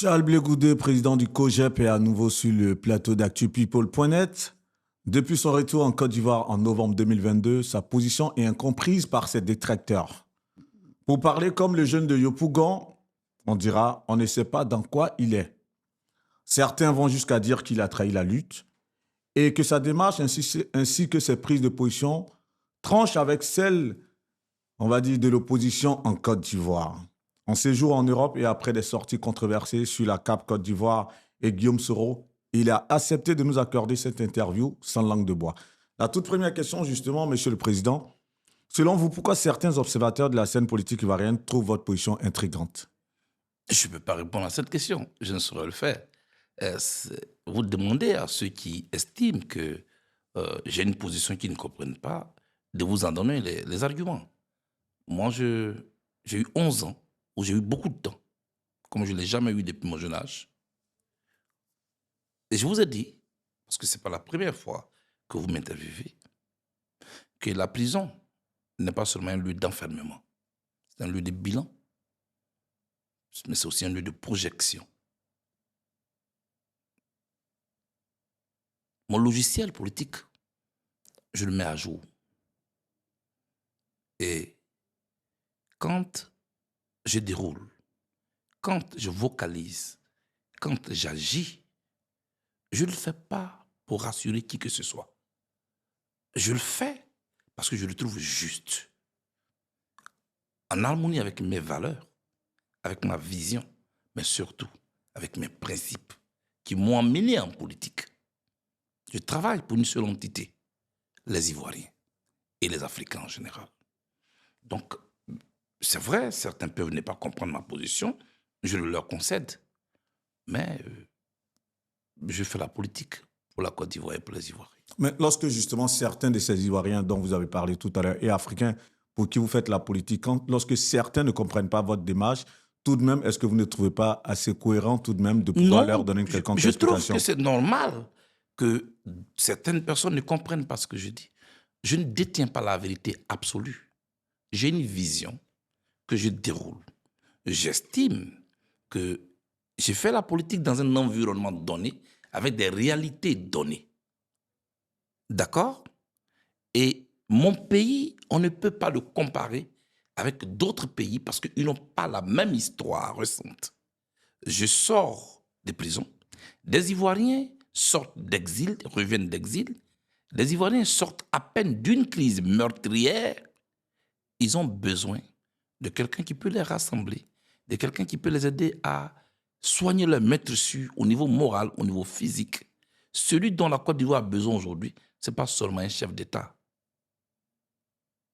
Charles Blé Goudé, président du COJEP, est à nouveau sur le plateau d'ActuPeople.net. Depuis son retour en Côte d'Ivoire en novembre 2022, sa position est incomprise par ses détracteurs. Pour parler comme le jeune de Yopougon, on dira on ne sait pas dans quoi il est. Certains vont jusqu'à dire qu'il a trahi la lutte et que sa démarche ainsi que ses prises de position tranchent avec celles, on va dire, de l'opposition en Côte d'Ivoire. En séjour en Europe et après des sorties controversées sur la CAP Côte d'Ivoire et Guillaume Soro, il a accepté de nous accorder cette interview sans langue de bois. La toute première question, justement, Monsieur le Président, selon vous, pourquoi certains observateurs de la scène politique ivoirienne trouvent votre position intrigante? Je ne peux pas répondre à cette question. Je ne saurais le faire. Vous demandez à ceux qui estiment que j'ai une position qu'ils ne comprennent pas de vous en donner les arguments. Moi, j'ai eu 11 ans où j'ai eu beaucoup de temps, comme je ne l'ai jamais eu depuis mon jeune âge. Et je vous ai dit, parce que ce n'est pas la première fois que vous m'interviewez, que la prison n'est pas seulement un lieu d'enfermement, c'est un lieu de bilan, mais c'est aussi un lieu de projection. Mon logiciel politique, je le mets à jour. Et quand je déroule, quand je vocalise, quand j'agis, je ne le fais pas pour rassurer qui que ce soit. Je le fais parce que je le trouve juste, en harmonie avec mes valeurs, avec ma vision, mais surtout avec mes principes qui m'ont amené en politique. Je travaille pour une seule entité, les Ivoiriens et les Africains en général. Donc, c'est vrai, certains peuvent ne pas comprendre ma position, je le leur concède, mais je fais la politique pour la Côte d'Ivoire et pour les Ivoiriens. Mais lorsque justement certains de ces Ivoiriens dont vous avez parlé tout à l'heure et Africains pour qui vous faites la politique, lorsque certains ne comprennent pas votre démarche, tout de même, est-ce que vous ne trouvez pas assez cohérent tout de même de pouvoir leur donner une quelconque explication? Je trouve que c'est normal que certaines personnes ne comprennent pas ce que je dis. Je ne détiens pas la vérité absolue. J'ai une vision que je déroule. J'estime que j'ai fait la politique dans un environnement donné, avec des réalités données. D'accord? Et mon pays, on ne peut pas le comparer avec d'autres pays parce qu'ils n'ont pas la même histoire récente. Je sors des prisons. Des Ivoiriens sortent d'exil, reviennent d'exil. Les Ivoiriens sortent à peine d'une crise meurtrière. Ils ont besoin de quelqu'un qui peut les rassembler, de quelqu'un qui peut les aider à soigner leur maîtrise au niveau moral, au niveau physique. Celui dont la Côte d'Ivoire a besoin aujourd'hui, ce n'est pas seulement un chef d'État.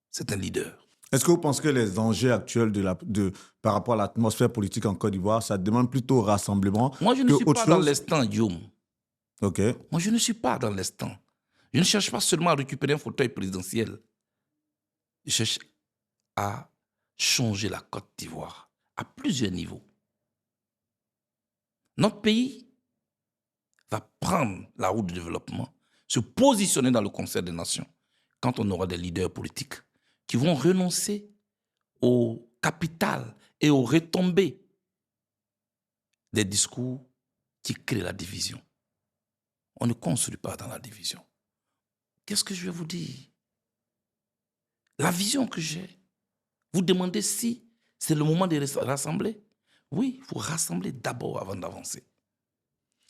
C'est un leader. Est-ce que vous pensez que les enjeux actuels par rapport à l'atmosphère politique en Côte d'Ivoire, ça demande plutôt rassemblement que autre chose? Moi, je ne suis pas dans l'instant, Guillaume. OK. Moi, je ne suis pas dans l'instant. Je ne cherche pas seulement à récupérer un fauteuil présidentiel. Je cherche à changer la Côte d'Ivoire à plusieurs niveaux. Notre pays va prendre la route du développement, se positionner dans le concert des nations quand on aura des leaders politiques qui vont renoncer au capital et aux retombées des discours qui créent la division. On ne construit pas dans la division. Qu'est-ce que je vais vous dire? La vision que j'ai. Vous demandez si c'est le moment de rassembler? Oui, il faut rassembler d'abord avant d'avancer.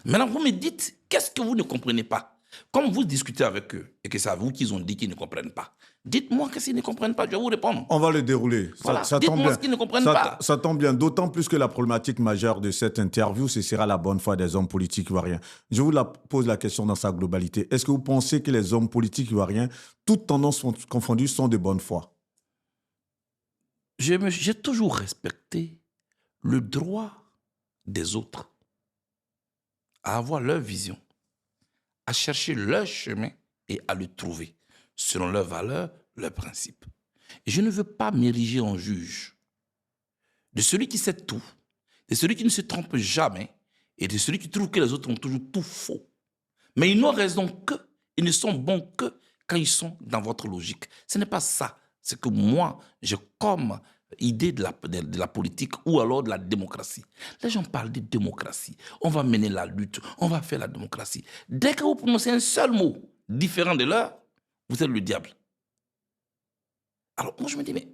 Maintenant, vous me dites, qu'est-ce que vous ne comprenez pas? Comme vous discutez avec eux et que c'est à vous qu'ils ont dit qu'ils ne comprennent pas, dites-moi qu'est-ce qu'ils ne comprennent pas, je vais vous répondre. On va le dérouler. Voilà. Ça tombe Dites-moi bien. ce qu'ils ne comprennent pas. Ça tombe bien, d'autant plus que la problématique majeure de cette interview, ce sera la bonne foi des hommes politiques ivoiriens. Je vous pose la question dans sa globalité. Est-ce que vous pensez que les hommes politiques ivoiriens, toutes tendances confondues, sont de bonne foi? J'ai toujours respecté le droit des autres à avoir leur vision, à chercher leur chemin et à le trouver selon leurs valeurs, leurs principes. Et je ne veux pas m'ériger en juge de celui qui sait tout, de celui qui ne se trompe jamais et de celui qui trouve que les autres ont toujours tout faux. Mais ils n'ont raison que, ils ne sont bons que quand ils sont dans votre logique. Ce n'est pas ça. C'est que moi, j'ai comme idée de la politique ou alors de la démocratie. Les gens parlent de démocratie. On va mener la lutte, on va faire la démocratie. Dès que vous prononcez un seul mot différent de leur, vous êtes le diable. Alors moi je me dis, mais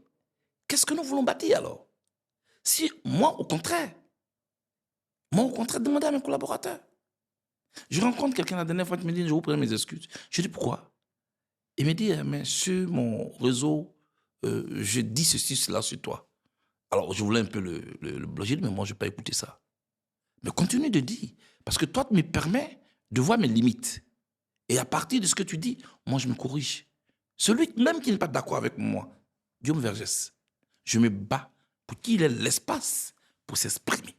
qu'est-ce que nous voulons bâtir alors? Si moi au contraire, demandez à mes collaborateurs. Je rencontre quelqu'un la dernière fois qui me dit, je vous prends mes excuses. Je dis, pourquoi? Il me dit, mais sur mon réseau, je dis ceci, cela sur toi. Alors, je voulais un peu le bloquer, mais moi, je n'ai pas écouté ça. Mais continue de dire, parce que toi, tu me permets de voir mes limites. Et à partir de ce que tu dis, moi, je me corrige. Celui même qui n'est pas d'accord avec moi, Guillaume Vergès, je me bats pour qu'il ait l'espace pour s'exprimer.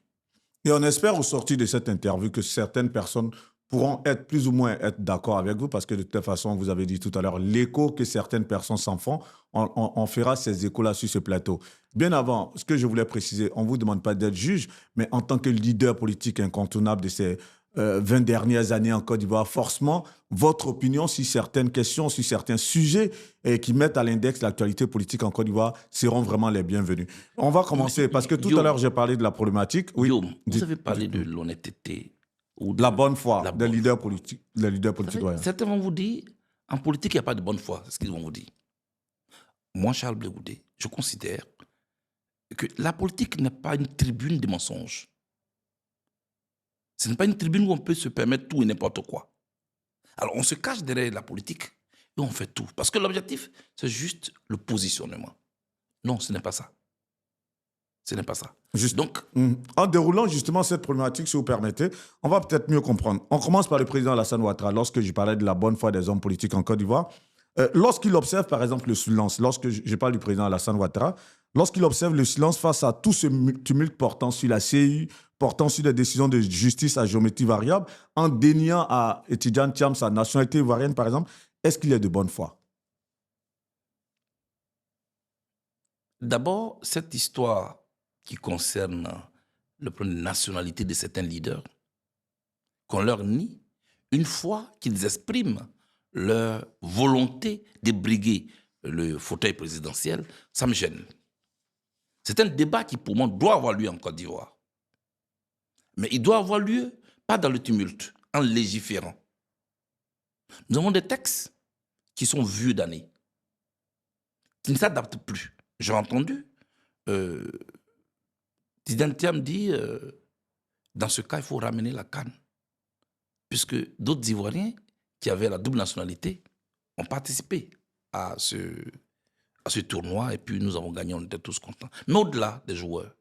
Et on espère au sortir de cette interview que certaines personnes pourront être plus ou moins être d'accord avec vous parce que de toute façon, vous avez dit tout à l'heure, l'écho que certaines personnes s'en font, on fera ces échos-là sur ce plateau. Bien avant, ce que je voulais préciser, on ne vous demande pas d'être juge, mais en tant que leader politique incontournable de ces 20 dernières années en Côte d'Ivoire, forcément, votre opinion sur certaines questions, sur certains sujets qui mettent à l'index l'actualité politique en Côte d'Ivoire seront vraiment les bienvenus. On va commencer parce que tout à l'heure, j'ai parlé de la problématique. Oui, Guillaume, vous avez parlé de l'honnêteté. Ou de la bonne foi des leaders politiques. Certains vont vous dire, en politique, il n'y a pas de bonne foi. C'est ce qu'ils vont vous dire. Moi, Charles Blé Goudé, je considère que la politique n'est pas une tribune de mensonges. Ce n'est pas une tribune où on peut se permettre tout et n'importe quoi. Alors, on se cache derrière la politique et on fait tout. Parce que l'objectif, c'est juste le positionnement. Non, ce n'est pas ça. Ce n'est pas ça. Donc, en déroulant justement cette problématique, si vous permettez, on va peut-être mieux comprendre. On commence par le président Alassane Ouattara. Lorsque je parlais de la bonne foi des hommes politiques en Côte d'Ivoire, lorsqu'il observe par exemple le silence, lorsque je parle du président Alassane Ouattara, lorsqu'il observe le silence face à tout ce tumulte portant sur la CI, portant sur des décisions de justice à géométrie variable, en déniant à Tidjane Thiam sa nationalité ivoirienne par exemple, est-ce qu'il est de bonne foi? D'abord, cette histoire qui concerne le problème de nationalité de certains leaders, qu'on leur nie, une fois qu'ils expriment leur volonté de briguer le fauteuil présidentiel, ça me gêne. C'est un débat qui, pour moi, doit avoir lieu en Côte d'Ivoire. Mais il doit avoir lieu, pas dans le tumulte, en légiférant. Nous avons des textes qui sont vieux d'années, qui ne s'adaptent plus. J'ai entendu Tidjane Thiam dit, dans ce cas, il faut ramener la canne. Puisque d'autres Ivoiriens qui avaient la double nationalité ont participé à ce tournoi et puis nous avons gagné, on était tous contents. Mais au-delà des joueurs,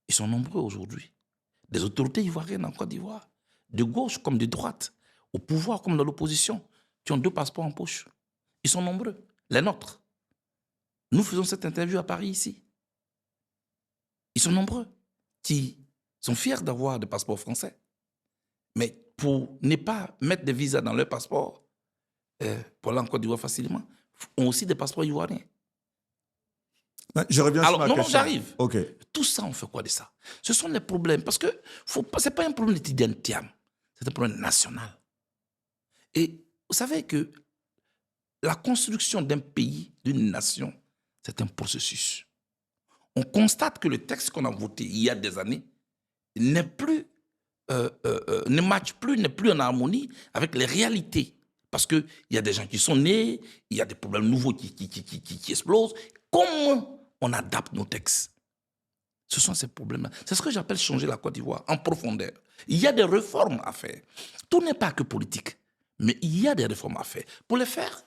ils sont nombreux aujourd'hui. Des autorités ivoiriennes en Côte d'Ivoire, de gauche comme de droite, au pouvoir comme dans l'opposition, qui ont 2 passeports en poche. Ils sont nombreux, les nôtres. Nous faisons cette interview à Paris ici. Ils sont nombreux, qui sont fiers d'avoir des passeports français. Mais pour ne pas mettre des visas dans leur passeport, pour aller en Côte d'Ivoire facilement, ont aussi des passeports ivoiriens. Je reviens sur ma question. Non, j'arrive. Okay. Tout ça, on fait quoi de ça? Ce sont les problèmes. Parce que ce n'est pas un problème de Tidjane Thiam, c'est un problème national. Et vous savez que la construction d'un pays, d'une nation, c'est un processus. On constate que le texte qu'on a voté il y a des années n'est plus, ne matche plus, n'est plus en harmonie avec les réalités. Parce qu'il y a des gens qui sont nés, il y a des problèmes nouveaux qui explosent. Comment on adapte nos textes? Ce sont ces problèmes-là. C'est ce que j'appelle changer la Côte d'Ivoire en profondeur. Il y a des réformes à faire. Tout n'est pas que politique, mais il y a des réformes à faire. Pour les faire,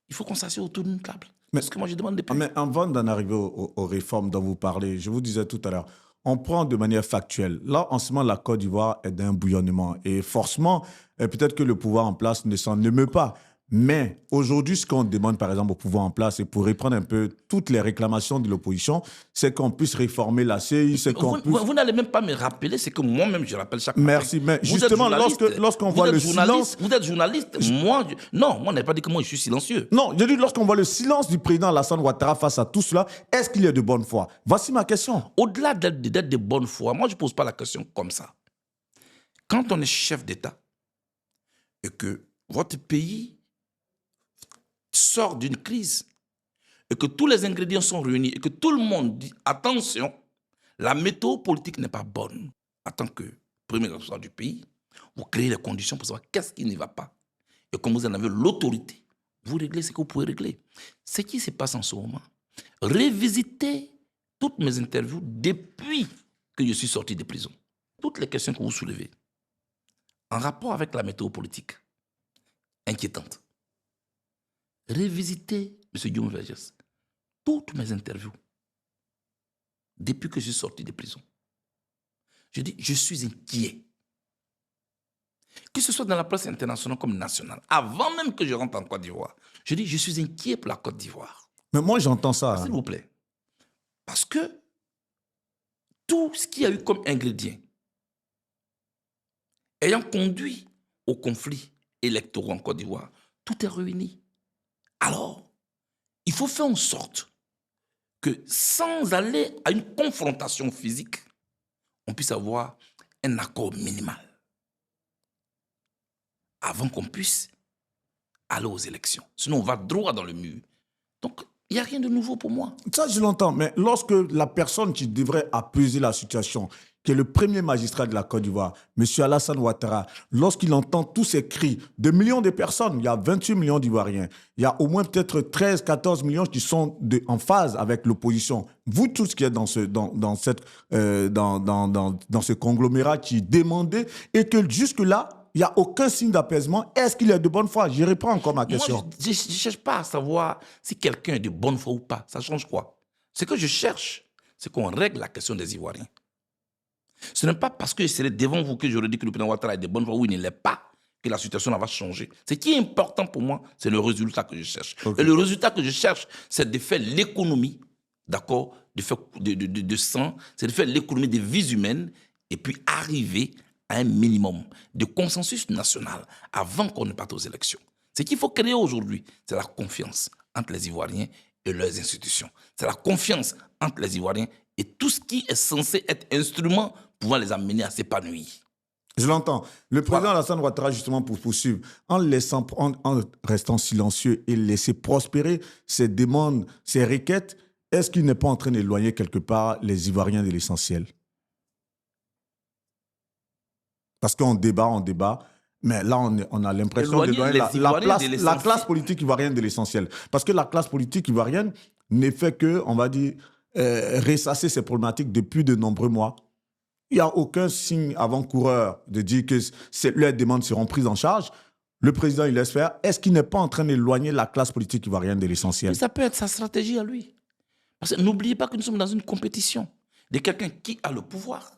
il faut qu'on s'assied autour d'une table. Mais, ce que moi je demande depuis. Mais avant d'en arriver aux réformes dont vous parlez, je vous disais tout à l'heure, on prend de manière factuelle. Là, en ce moment, la Côte d'Ivoire est d'un bouillonnement. Et forcément, peut-être que le pouvoir en place ne s'en émeut pas. Mais aujourd'hui, ce qu'on demande, par exemple, au pouvoir en place, et pour reprendre un peu toutes les réclamations de l'opposition, c'est qu'on puisse réformer la CI, c'est qu'on puisse... Vous n'allez même pas me rappeler, c'est que moi-même, je rappelle chaque matin. Merci, mais justement, lorsqu'on voit le silence... Vous êtes journaliste, moi... Non, moi, on n'a pas dit que moi, je suis silencieux. Non, je dis lorsqu'on voit le silence du président Alassane Ouattara face à tout cela, est-ce qu'il y a de bonne foi? Voici ma question. Au-delà d'être de bonne foi, moi, je ne pose pas la question comme ça. Quand on est chef d'État et que votre pays sort d'une crise, et que tous les ingrédients sont réunis et que tout le monde dit attention, la météo politique n'est pas bonne. En tant que premier responsable du pays, vous créez les conditions pour savoir qu'est-ce qui ne va pas. Et comme vous en avez l'autorité, vous réglez ce que vous pouvez régler. Ce qui se passe en ce moment, révisitez toutes mes interviews depuis que je suis sorti de prison. Toutes les questions que vous soulevez en rapport avec la météo politique, inquiétante. Révisitez, M. Guillaume Vergès, toutes mes interviews depuis que je suis sorti de prison. Je dis, je suis inquiet. Que ce soit dans la presse internationale comme nationale, avant même que je rentre en Côte d'Ivoire, je dis, je suis inquiet pour la Côte d'Ivoire. Mais moi, j'entends ça. S'il vous plaît. Parce que tout ce qu'il y a eu comme ingrédient ayant conduit au conflit électoral en Côte d'Ivoire, tout est réuni. Alors, il faut faire en sorte que sans aller à une confrontation physique, on puisse avoir un accord minimal avant qu'on puisse aller aux élections. Sinon, on va droit dans le mur. Donc, il n'y a rien de nouveau pour moi. Ça, je l'entends. Mais lorsque la personne qui devrait apaiser la situation, qui est le premier magistrat de la Côte d'Ivoire, M. Alassane Ouattara, lorsqu'il entend tous ces cris de millions de personnes, il y a 28 millions d'Ivoiriens, il y a au moins peut-être 13, 14 millions qui sont en phase avec l'opposition. Vous tous qui êtes dans ce conglomérat qui demandait et que jusque-là, il n'y a aucun signe d'apaisement. Est-ce qu'il est de bonne foi? Je réponds encore ma question. Moi, je ne cherche pas à savoir si quelqu'un est de bonne foi ou pas. Ça change quoi? Ce que je cherche, c'est qu'on règle la question des Ivoiriens. Ce n'est pas parce que je serai devant vous que j'aurais dit que le président Ouattara est de bonne foi ou il ne l'est pas que la situation va changer. Ce qui est important pour moi, c'est le résultat que je cherche. Okay. Et le résultat que je cherche, c'est de faire l'économie, d'accord, de sang, c'est de faire l'économie des vies humaines et puis arriver à un minimum de consensus national avant qu'on ne parte aux élections. Ce qu'il faut créer aujourd'hui, c'est la confiance entre les Ivoiriens et leurs institutions. C'est la confiance entre les Ivoiriens et tout ce qui est censé être instrument pouvant les amener à s'épanouir. Je l'entends. Le président Alassane Ouattara, justement, pour poursuivre, en restant silencieux et laisser prospérer ses demandes, ses requêtes, est-ce qu'il n'est pas en train d'éloigner quelque part les Ivoiriens de l'essentiel? Parce qu'on débat, mais là, on a l'impression d'éloigner la classe politique ivoirienne de l'essentiel. Parce que la classe politique ivoirienne n'est fait que, on va dire, ressasser ces problématiques depuis de nombreux mois. Il n'y a aucun signe avant-coureur de dire que leurs demandes seront prises en charge. Le président, il laisse faire. Est-ce qu'il n'est pas en train d'éloigner la classe politique ivoirienne de l'essentiel? Ça peut être sa stratégie à lui. Parce que n'oubliez pas que nous sommes dans une compétition de quelqu'un qui a le pouvoir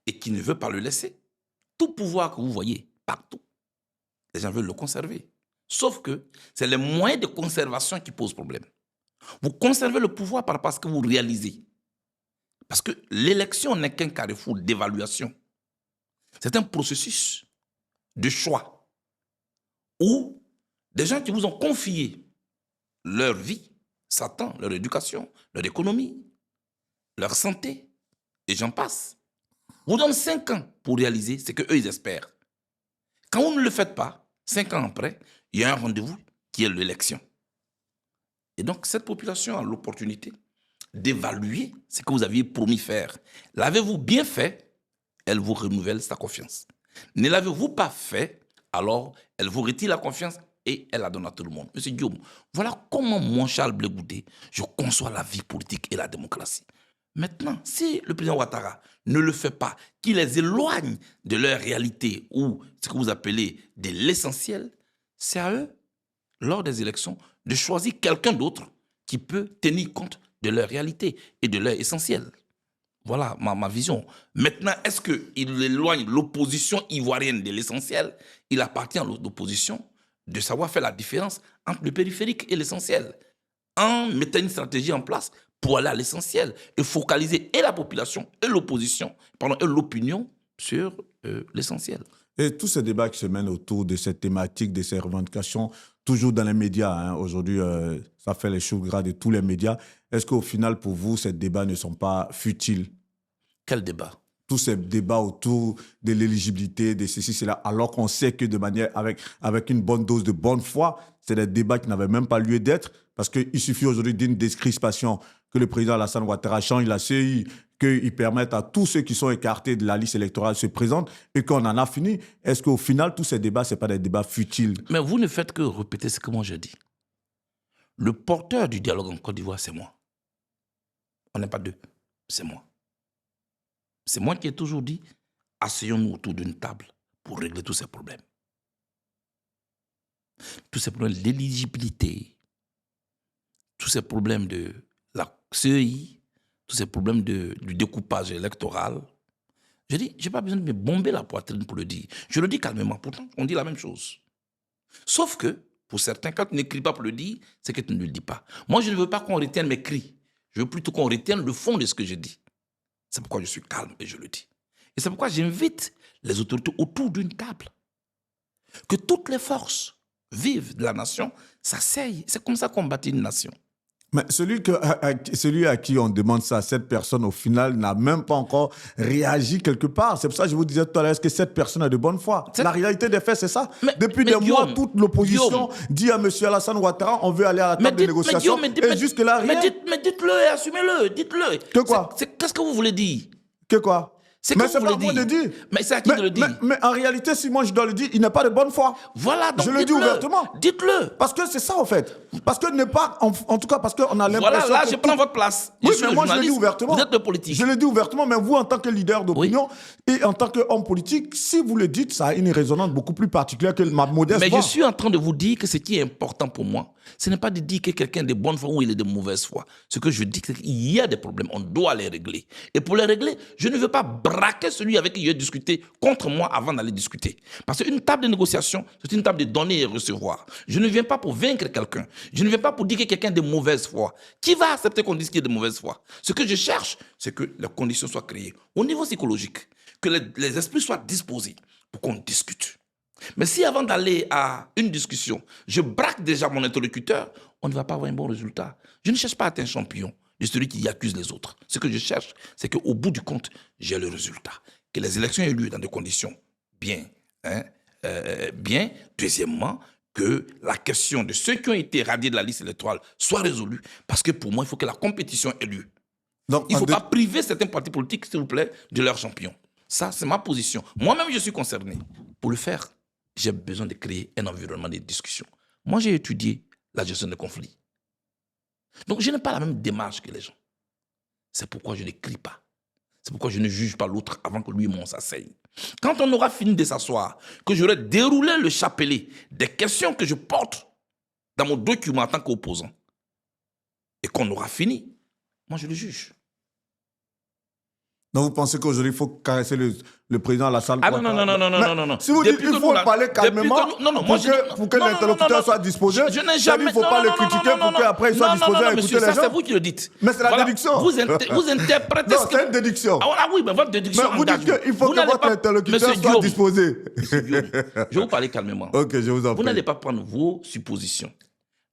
et qui ne veut pas le laisser. Tout pouvoir que vous voyez partout, les gens veulent le conserver. Sauf que c'est les moyens de conservation qui posent problème. Vous conservez le pouvoir par rapport à ce que vous réalisez. Parce que l'élection n'est qu'un carrefour d'évaluation. C'est un processus de choix où des gens qui vous ont confié leur vie, Satan, leur éducation, leur économie, leur santé, et j'en passe, vous donnent 5 ans pour réaliser ce qu'eux, ils espèrent. Quand vous ne le faites pas, 5 ans après, il y a un rendez-vous qui est l'élection. Et donc, cette population a l'opportunité d'évaluer ce que vous aviez promis faire. L'avez-vous bien fait? Elle vous renouvelle sa confiance. Ne l'avez-vous pas fait? Alors, elle vous retire la confiance et elle la donne à tout le monde. Monsieur Guillaume, voilà comment moi, Charles Blé Goudé, je conçois la vie politique et la démocratie. Maintenant, si le président Ouattara ne le fait pas, qu'il les éloigne de leur réalité ou ce que vous appelez de l'essentiel, c'est à eux, lors des élections, de choisir quelqu'un d'autre qui peut tenir compte de leur réalité et de leur essentiel. Voilà ma vision. Maintenant, est-ce qu'il éloigne l'opposition ivoirienne de l'essentiel? Il appartient à l'opposition de savoir faire la différence entre le périphérique et l'essentiel, en mettant une stratégie en place pour aller à l'essentiel et focaliser et la population et l'opposition, et l'opinion sur l'essentiel. Et tous ces débats qui se mènent autour de cette thématique, de ces revendications, toujours dans les médias, hein. Aujourd'hui, ça fait les choux gras de tous les médias. Est-ce qu'au final, pour vous, ces débats ne sont pas futiles? Quel débat? tous ces débats autour de l'éligibilité, de ceci, cela, alors qu'on sait que de manière, avec une bonne dose de bonne foi, c'est des débats qui n'avaient même pas lieu d'être, parce qu'il suffit aujourd'hui d'une décrispation que le président Alassane Ouattara change la CEI, qu'ils permettent à tous ceux qui sont écartés de la liste électorale de se présenter et qu'on en a fini. Est-ce qu'au final, tous ces débats, ce n'est pas des débats futiles? Mais vous ne faites que répéter ce que moi je dis. Le porteur du dialogue en Côte d'Ivoire, c'est moi. On n'est pas deux, c'est moi. C'est moi qui ai toujours dit, asseyons-nous autour d'une table pour régler tous ces problèmes. Tous ces problèmes d'éligibilité, tous ces problèmes de la CEI, tous ces problèmes du découpage électoral. Je dis, je n'ai pas besoin de me bomber la poitrine pour le dire. Je le dis calmement, pourtant, on dit la même chose. Sauf que, pour certains, quand tu n'écris pas pour le dire, c'est que tu ne le dis pas. Moi, je ne veux pas qu'on retienne mes cris. Je veux plutôt qu'on retienne le fond de ce que je dis. C'est pourquoi je suis calme et je le dis. Et c'est pourquoi j'invite les autorités autour d'une table. Que toutes les forces vives de la nation s'asseyent. C'est comme ça qu'on bâtit une nation. Mais celui à qui on demande ça, cette personne, au final, n'a même pas encore réagi quelque part. C'est pour ça que je vous disais tout à l'heure, est-ce que cette personne a de bonne foi? La réalité des faits, c'est ça. Depuis des mois, toute l'opposition dit à M. Alassane Ouattara, on veut aller à la table de négociation. Et jusque-là, rien. Mais dites-le et assumez-le. Dites-le. Que quoi? Qu'est-ce que vous voulez dire? Que quoi? Mais c'est pas à moi de dire. Mais c'est à qui de le dire? Mais en réalité, si moi je dois le dire, il n'a pas de bonne foi. Voilà, donc je le dis ouvertement. Dites-le. Parce que c'est ça, en fait. Parce que n'est pas, en tout cas, parce qu'on a l'impression. Voilà, là, je prends votre place. Oui, mais moi je le dis ouvertement. Vous êtes le politique. Je le dis ouvertement, mais vous, en tant que leader d'opinion et en tant qu'homme politique, si vous le dites, ça a une résonance beaucoup plus particulière que ma modeste voix. Mais je suis en train de vous dire que ce qui est important pour moi, ce n'est pas de dire que quelqu'un est de bonne foi ou il est de mauvaise foi. Ce que je dis, c'est qu'il y a des problèmes, on doit les régler. Et pour les régler, je ne veux pas braquer celui avec qui je vais discuter contre moi avant d'aller discuter. Parce qu'une table de négociation, c'est une table de donner et recevoir. Je ne viens pas pour vaincre quelqu'un. Je ne viens pas pour dire que quelqu'un est de mauvaise foi. Qui va accepter qu'on dise qu'il est de mauvaise foi? Ce que je cherche, c'est que les conditions soient créées au niveau psychologique, que les esprits soient disposés pour qu'on discute. Mais si avant d'aller à une discussion, je braque déjà mon interlocuteur, on ne va pas avoir un bon résultat. Je ne cherche pas à être un champion de celui qui accuse les autres. Ce que je cherche, c'est qu'au bout du compte, j'ai le résultat. Que les élections aient lieu dans des conditions bien. Bien. Deuxièmement, que la question de ceux qui ont été radiés de la liste électorale soit résolue. Parce que pour moi, il faut que la compétition ait lieu. Donc, il ne faut pas priver certains partis politiques, s'il vous plaît, de leurs champions. Ça, c'est ma position. Moi-même, je suis concerné. Pour le faire, j'ai besoin de créer un environnement de discussion. Moi, j'ai étudié la gestion des conflits. Donc, je n'ai pas la même démarche que les gens. C'est pourquoi je n'écris pas. C'est pourquoi je ne juge pas l'autre avant que lui et moi on s'asseye. Quand on aura fini de s'asseoir, que j'aurai déroulé le chapelet des questions que je porte dans mon document en tant qu'opposant, et qu'on aura fini, moi je le juge. Donc vous pensez qu'aujourd'hui, il faut caresser le président Alassane Ouattara? Ah non. Si vous dites qu'il faut parler calmement pour que l'interlocuteur soit disposé, il ne faut pas le critiquer pour qu'après il soit disposé à écouter les gens. Ça, c'est vous qui le dites. Mais c'est la déduction. Vous interprétez ce que... Non, c'est une déduction. Ah oui, mais votre déduction... Mais vous dites qu'il faut que votre interlocuteur soit disposé. Je vais vous parler calmement. Ok, je vous en prie. Vous n'allez pas prendre vos suppositions,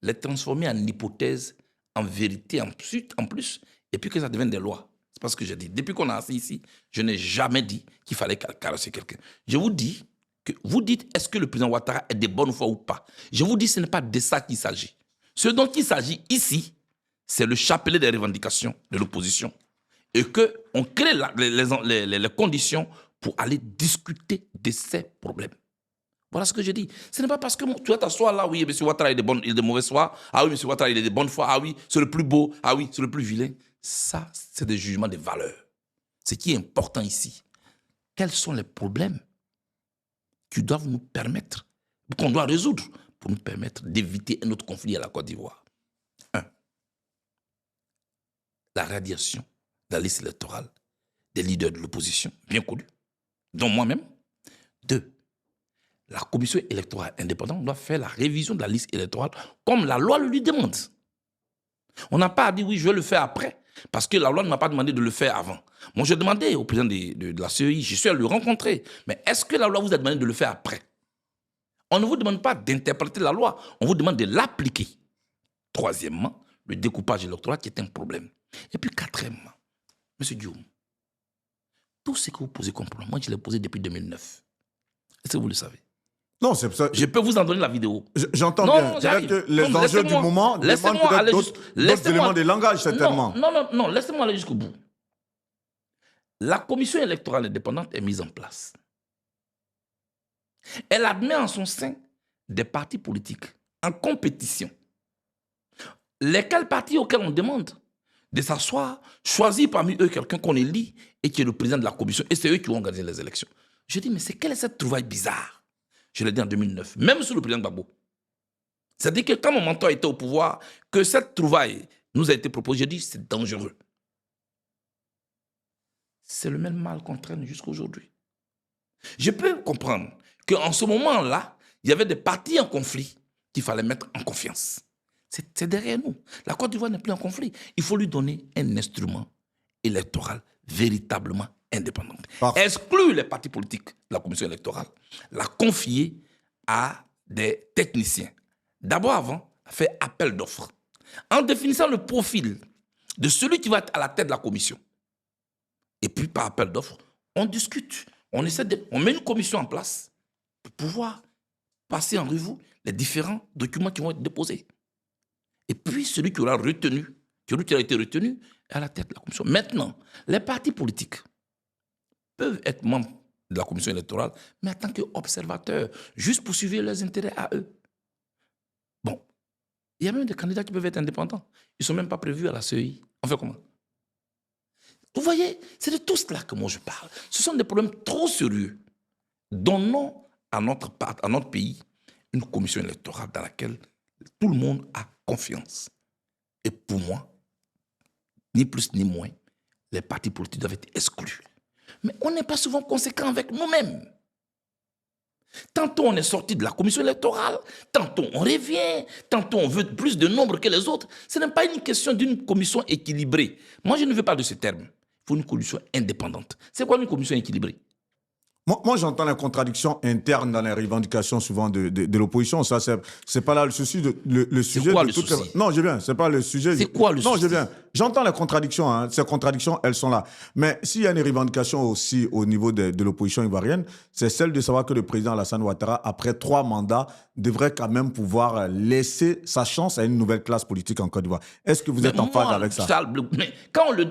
les transformer en hypothèses, en vérité en plus, et puis que ça devienne des lois. C'est pas ce que j'ai dit. Depuis qu'on a assis ici, je n'ai jamais dit qu'il fallait caresser quelqu'un. Je vous dis que vous dites est-ce que le président Ouattara est de bonne foi ou pas. Je vous dis ce n'est pas de ça qu'il s'agit. Ce dont il s'agit ici, c'est le chapelet des revendications de l'opposition et qu'on crée les conditions pour aller discuter de ces problèmes. Voilà ce que je dis. Ce n'est pas parce que tu vas t'asseoir là, oui, M. Ouattara il est de mauvaise foi. Ah oui, M. Ouattara il est de bonne foi. Ah oui, c'est le plus beau. Ah oui, c'est le plus vilain. Ça, c'est des jugements de valeur. Ce qui est important ici, quels sont les problèmes qui doivent nous permettre, qu'on doit résoudre pour nous permettre d'éviter un autre conflit à la Côte d'Ivoire? 1. La radiation de la liste électorale des leaders de l'opposition, bien connus, dont moi-même. 2. La commission électorale indépendante doit faire la révision de la liste électorale comme la loi le lui demande. On n'a pas à dire oui, je vais le faire après. Parce que la loi ne m'a pas demandé de le faire avant. Moi, j'ai demandé au président de la CEI, je suis allé le rencontrer. Mais est-ce que la loi vous a demandé de le faire après? On ne vous demande pas d'interpréter la loi, on vous demande de l'appliquer. Troisièmement, le découpage électoral qui est un problème. Et puis quatrièmement, M. Guillaume, Tout ce que vous posez comme problème, moi, je l'ai posé depuis 2009. Est-ce que vous le savez? Non, c'est ça. Je peux vous en donner la vidéo. J'entends Non, bien. non, C'est vrai j'arrive. que les Non, enjeux du laissez-moi- moment demandent laissez-moi peut-être aller d'autres éléments de langage, certainement. Non, laissez-moi aller jusqu'au bout. La commission électorale indépendante est mise en place. Elle admet en son sein des partis politiques en compétition. Lesquels partis auxquels on demande de s'asseoir, choisir parmi eux quelqu'un qu'on élit et qui est le président de la commission, et c'est eux qui vont organiser les élections. Je dis, mais quelle est cette trouvaille bizarre? Je l'ai dit en 2009, même sous le président Gbagbo. C'est-à-dire que quand mon mentor était au pouvoir, que cette trouvaille nous a été proposée, j'ai dit, c'est dangereux. C'est le même mal qu'on traîne jusqu'à aujourd'hui. Je peux comprendre qu'en ce moment-là, il y avait des partis en conflit qu'il fallait mettre en confiance. C'est derrière nous. La Côte d'Ivoire n'est plus en conflit. Il faut lui donner un instrument électoral véritablement indépendant. Exclure les partis politiques de la commission électorale, la confier à des techniciens. D'abord, avant, faire appel d'offres. En définissant le profil de celui qui va être à la tête de la commission. Et puis, par appel d'offres, on discute. On met une commission en place pour pouvoir passer en revue les différents documents qui vont être déposés. Et puis, celui qui aura retenu, celui qui a été retenu, est à la tête de la commission. Maintenant, les partis politiques peuvent être membres de la commission électorale, mais en tant qu'observateurs, juste pour suivre leurs intérêts à eux. Bon, il y a même des candidats qui peuvent être indépendants. Ils ne sont même pas prévus à la CEI. On fait comment? Vous voyez, c'est de tout cela que moi je parle. Ce sont des problèmes trop sérieux. Donnons à notre pays une commission électorale dans laquelle tout le monde a confiance. Et pour moi, ni plus ni moins, les partis politiques doivent être exclus. Mais on n'est pas souvent conséquent avec nous-mêmes. Tantôt on est sorti de la commission électorale, tantôt on revient, tantôt on veut plus de nombre que les autres. Ce n'est pas une question d'une commission équilibrée. Moi, je ne veux pas de ce terme. Il faut une commission indépendante. C'est quoi une commission équilibrée? Moi, j'entends la contradiction interne dans les revendications souvent de l'opposition. Ça, c'est pas là le souci. Le sujet quoi de le toutes souci? Non, je viens. C'est pas le sujet. C'est quoi le souci? Non, je viens. J'entends les contradictions. Hein. Ces contradictions, elles sont là. Mais s'il y a une revendication aussi au niveau de l'opposition ivoirienne, c'est celle de savoir que le président Alassane Ouattara, après 3 mandats, devrait quand même pouvoir laisser sa chance à une nouvelle classe politique en Côte d'Ivoire. Est-ce que vous êtes en phase avec ça? Mais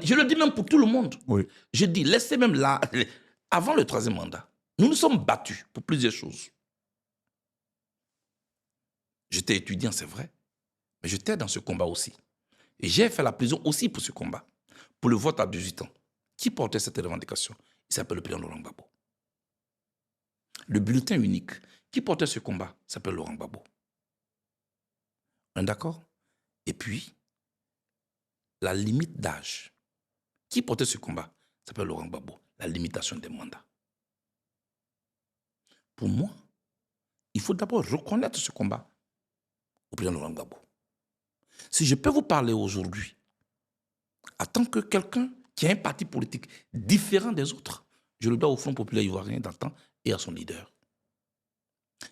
je le dis même pour tout le monde. Oui. Je dis, laissez même là... Avant le 3e mandat, nous nous sommes battus pour plusieurs choses. J'étais étudiant, c'est vrai, mais j'étais dans ce combat aussi. Et j'ai fait la prison aussi pour ce combat, pour le vote à 18 ans. Qui portait cette revendication? Il s'appelle le président Laurent Gbagbo. Le bulletin unique, qui portait ce combat? Il s'appelle Laurent Gbagbo. D'accord? Et puis, la limite d'âge, qui portait ce combat? Il s'appelle Laurent Gbagbo. La limitation des mandats. Pour moi, il faut d'abord reconnaître ce combat au président Laurent Gbagbo. Si je peux vous parler aujourd'hui, en tant que quelqu'un qui a un parti politique différent des autres, je le dois au Front populaire ivoirien d'antan et à son leader.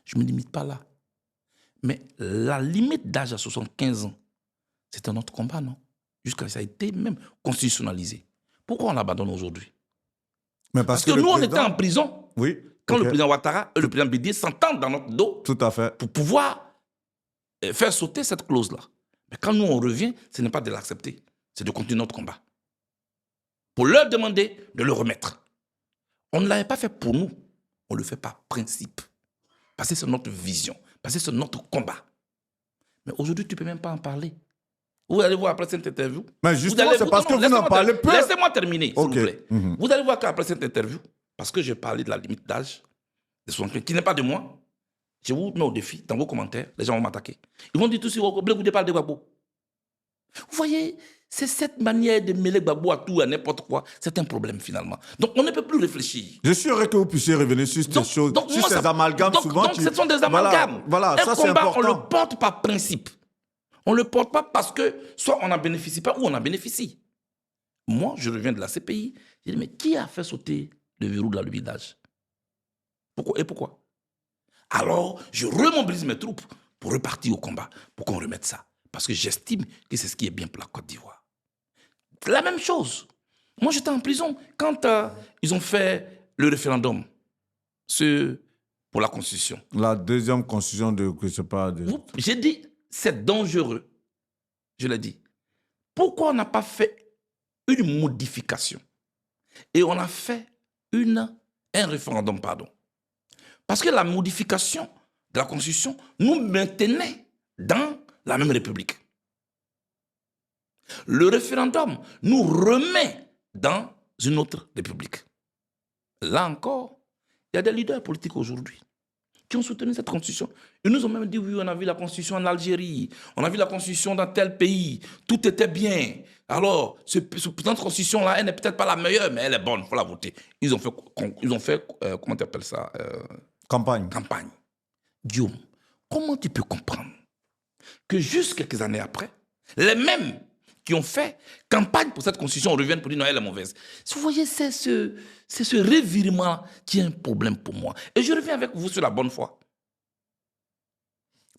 Je ne me limite pas là. Mais la limite d'âge à 75 ans, c'est un autre combat, non? Jusqu'à ça a été même constitutionnalisé. Pourquoi on l'abandonne aujourd'hui? Mais parce que nous, on était en prison. Oui. Quand le président Ouattara et le président Bédié s'entendent dans notre dos. Tout à fait. Pour pouvoir faire sauter cette clause-là. Mais quand nous, on revient, ce n'est pas de l'accepter. C'est de continuer notre combat. Pour leur demander de le remettre. On ne l'avait pas fait pour nous. On le fait par principe. Parce que c'est notre vision. Parce que c'est notre combat. Mais aujourd'hui, tu ne peux même pas en parler. Vous allez voir après cette interview. Mais justement, c'est parce que vous n'en parlez pas. Laissez-moi terminer, s'il vous plaît. Vous allez voir qu'après cette interview, parce que j'ai parlé de la limite d'âge, qui n'est pas de moi, je vous mets au défi, dans vos commentaires, les gens vont m'attaquer. Ils vont dire tout sur vous parlez de Gbagbo. Vous voyez, c'est cette manière de mêler Gbagbo à tout, à n'importe quoi, c'est un problème finalement. Donc on ne peut plus réfléchir. Je suis heureux que vous puissiez revenir sur ces choses, sur ces amalgames souvent. Donc ce sont des amalgames. Voilà, ça c'est important. On le porte par principe. On ne le porte pas parce que soit on n'en bénéficie pas ou on en bénéficie. Moi, je reviens de la CPI. Je dis, mais qui a fait sauter le verrou de la limite d'âge? Pourquoi? Et pourquoi? Alors, je remobilise mes troupes pour repartir au combat, pour qu'on remette ça. Parce que j'estime que c'est ce qui est bien pour la Côte d'Ivoire. La même chose. Moi, j'étais en prison quand ils ont fait le référendum pour la Constitution. La deuxième constitution de, je sais pas, de... J'ai dit, c'est dangereux. Je l'ai dit. Pourquoi on n'a pas fait une modification et on a fait un référendum, pardon. Parce que la modification de la Constitution nous maintenait dans la même République. Le référendum nous remet dans une autre République. Là encore, il y a des leaders politiques aujourd'hui qui ont soutenu cette constitution. Ils nous ont même dit, oui, on a vu la constitution en Algérie, on a vu la constitution dans tel pays, tout était bien. Alors, cette constitution-là, elle n'est peut-être pas la meilleure, mais elle est bonne, il faut la voter. Ils ont fait comment tu appelles ça Campagne. Campagne. Guillaume, comment tu peux comprendre que juste quelques années après, les mêmes qui ont fait campagne pour cette constitution reviennent pour dire non, elle est mauvaise. Vous voyez, c'est ce revirement qui est un problème pour moi. Et je reviens avec vous sur la bonne foi.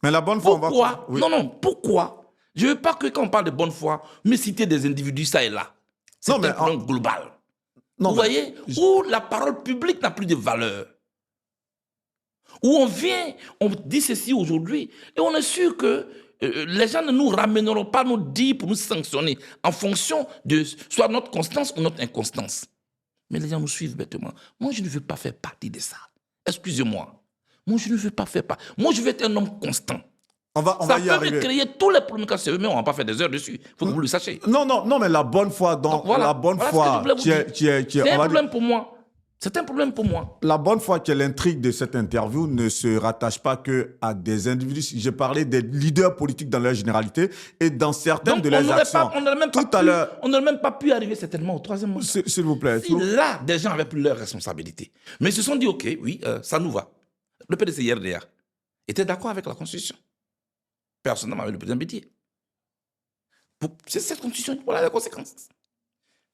Mais la bonne foi, pourquoi, on va... Oui. Non, pourquoi? Je ne veux pas que quand on parle de bonne foi, me citer des individus ça et là. C'est un problème global. Non, vous voyez, où la parole publique n'a plus de valeur. Où on vient, on dit ceci aujourd'hui, et on est sûr que les gens ne nous ramèneront pas nous dire pour nous sanctionner en fonction de soit notre constance ou notre inconstance. Mais les gens nous suivent bêtement. Moi, je ne veux pas faire partie de ça. Excusez-moi. Moi, je ne veux pas faire partie. Moi, je veux être un homme constant. On va y arriver. Ça peut créer tous les problèmes quand c'est eux, mais on ne va pas faire des heures dessus. Il faut que vous le sachiez. Non, mais la bonne foi, voilà, la bonne foi, c'est un problème pour moi. C'est un problème pour moi. La bonne foi qui est l'intrigue de cette interview ne se rattache pas qu'à des individus. J'ai parlé des leaders politiques dans leur généralité et dans certaines de leurs actions. On n'aurait même pas pu arriver certainement au troisième mandat. S'il vous plaît. Si là, des gens avaient pris leurs responsabilités. Mais ils se sont dit, OK, oui, ça nous va. Le PDC RDA était d'accord avec la Constitution. Personnellement, avec le président Bédier. C'est cette Constitution, voilà les conséquences.